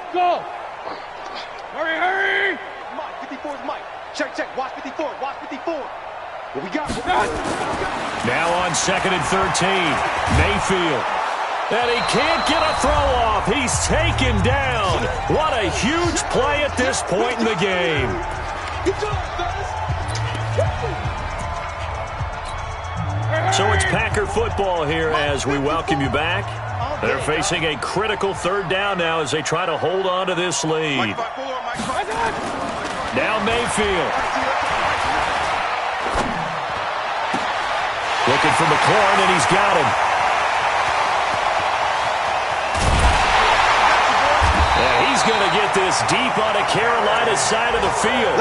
Hurry. Mike, 54 is Mike. Check. Watch 54. What we got? Now on 2nd and 13, Mayfield. And he can't get a throw off. He's taken down. What a huge play at this point in the game. Good job, fellas. So it's Packer football here as we welcome you back. They're facing a critical 3rd down now as they try to hold on to this lead. Now Mayfield. Looking for McLaurin, and he's got him. Yeah, he's going to get this deep on a Carolina side of the field.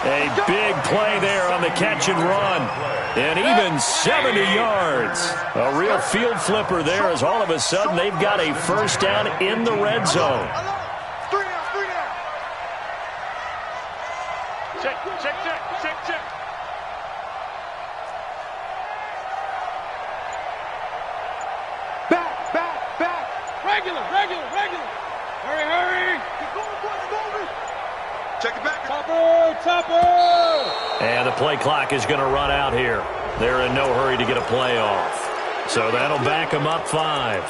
A big play there on the catch and run. And even 70 yards. A real field flipper there as all of a sudden they've got a 1st down in the red zone. Check. Back. Regular. Hurry! Keep going, boys, check it back. Topper! And the play clock is going to run out here. They're in no hurry to get a play off. So that'll back them up 5.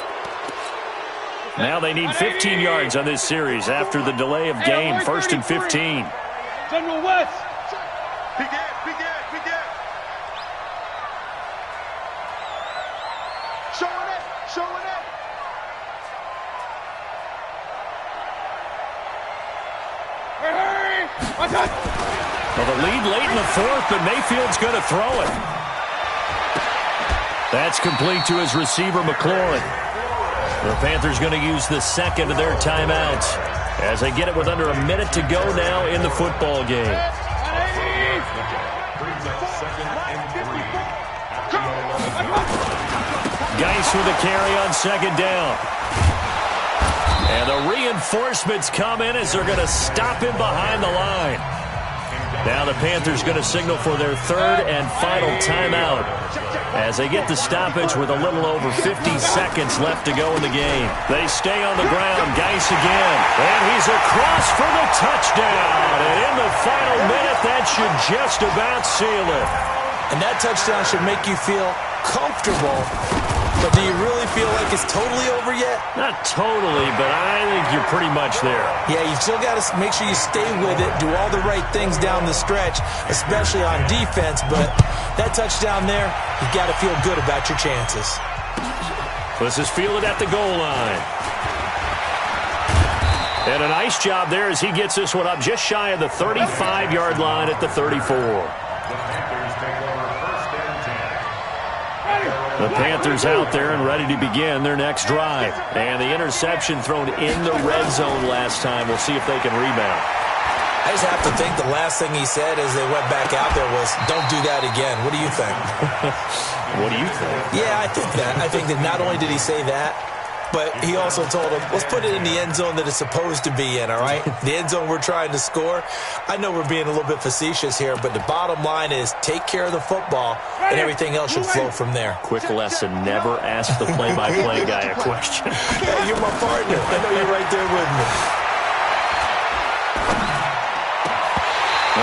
Now they need 15 yards on this series after the delay of game. 1st and 15. General West. Peek in. Showing it. Hurry! Well, the lead late in the 4th, but Mayfield's going to throw it. That's complete to his receiver, McLaurin. The Panthers going to use the second of their timeouts as they get it with under a minute to go now in the football game. Geis with a carry on 2nd down. And the reinforcements come in as they're going to stop him behind the line. Now the Panthers going to signal for their 3rd and final timeout as they get the stoppage with a little over 50 seconds left to go in the game. They stay on the ground. Geis again. And he's across for the touchdown. And in the final minute, that should just about seal it. And that touchdown should make you feel comfortable. But do you really feel like it's totally over yet? Not totally, but I think you're pretty much there. Yeah, you still got to make sure you stay with it, do all the right things down the stretch, especially on defense. But that touchdown there, you got to feel good about your chances. This is fielded at the goal line. And a nice job there as he gets this one up just shy of the 35-yard line at the 34. The Panthers out there and ready to begin their next drive. And the interception thrown in the red zone last time. We'll see if they can rebound. I just have to think the last thing he said as they went back out there was, don't do that again. What do you think? What do you think? Yeah, I think that. I think that not only did he say that, but he also told him, let's put it in the end zone that it's supposed to be in, all right? The end zone we're trying to score. I know we're being a little bit facetious here, but the bottom line is take care of the football, and everything else should flow from there. Quick lesson, never ask the play-by-play guy a question. Hey, you're my partner. I know you're right there with me.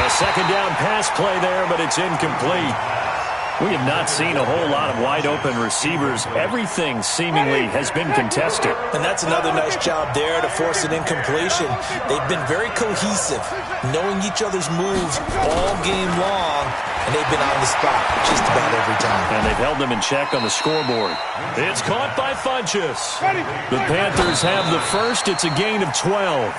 A 2nd down pass play there, but it's incomplete. We have not seen a whole lot of wide-open receivers. Everything seemingly has been contested. And that's another nice job there to force an incompletion. They've been very cohesive, knowing each other's moves all game long, and they've been on the spot just about every time. And they've held them in check on the scoreboard. It's caught by Funchess. The Panthers have the first. It's a gain of 12.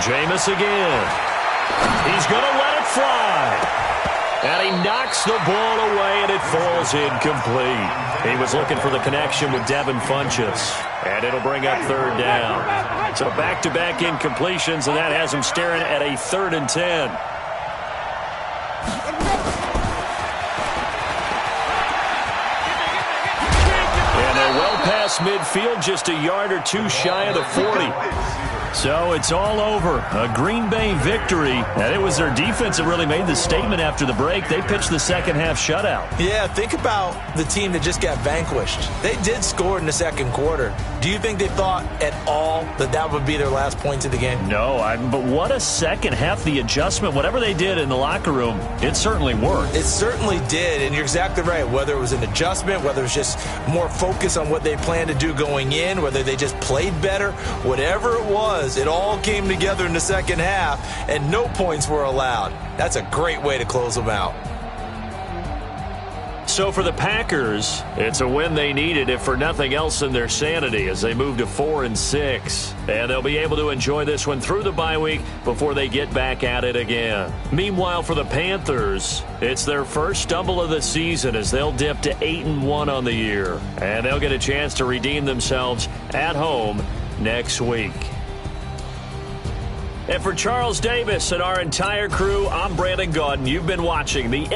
Jameis again. He's going to let it fly. And he knocks the ball away, and it falls incomplete. He was looking for the connection with Devin Funchess. And it'll bring up 3rd down. So back-to-back incompletions, and that has him staring at a 3rd and 10. And they're well past midfield, just a yard or two shy of the 40. So it's all over. A Green Bay victory. And it was their defense that really made the statement after the break. They pitched the second-half shutout. Yeah, think about the team that just got vanquished. They did score in the 2nd quarter. Do you think they thought at all that that would be their last points of the game? No, but what a second half. The adjustment, whatever they did in the locker room, it certainly worked. It certainly did, and you're exactly right. Whether it was an adjustment, whether it was just more focus on what they planned to do going in, whether they just played better, whatever it was, it all came together in the second half, and no points were allowed. That's a great way to close them out. So for the Packers, it's a win they needed, if for nothing else than their sanity, as they move to 4-6. And they'll be able to enjoy this one through the bye week before they get back at it again. Meanwhile, for the Panthers, it's their first stumble of the season as they'll dip to 8-1 on the year. And they'll get a chance to redeem themselves at home next week. And for Charles Davis and our entire crew, I'm Brandon Gaudin. You've been watching the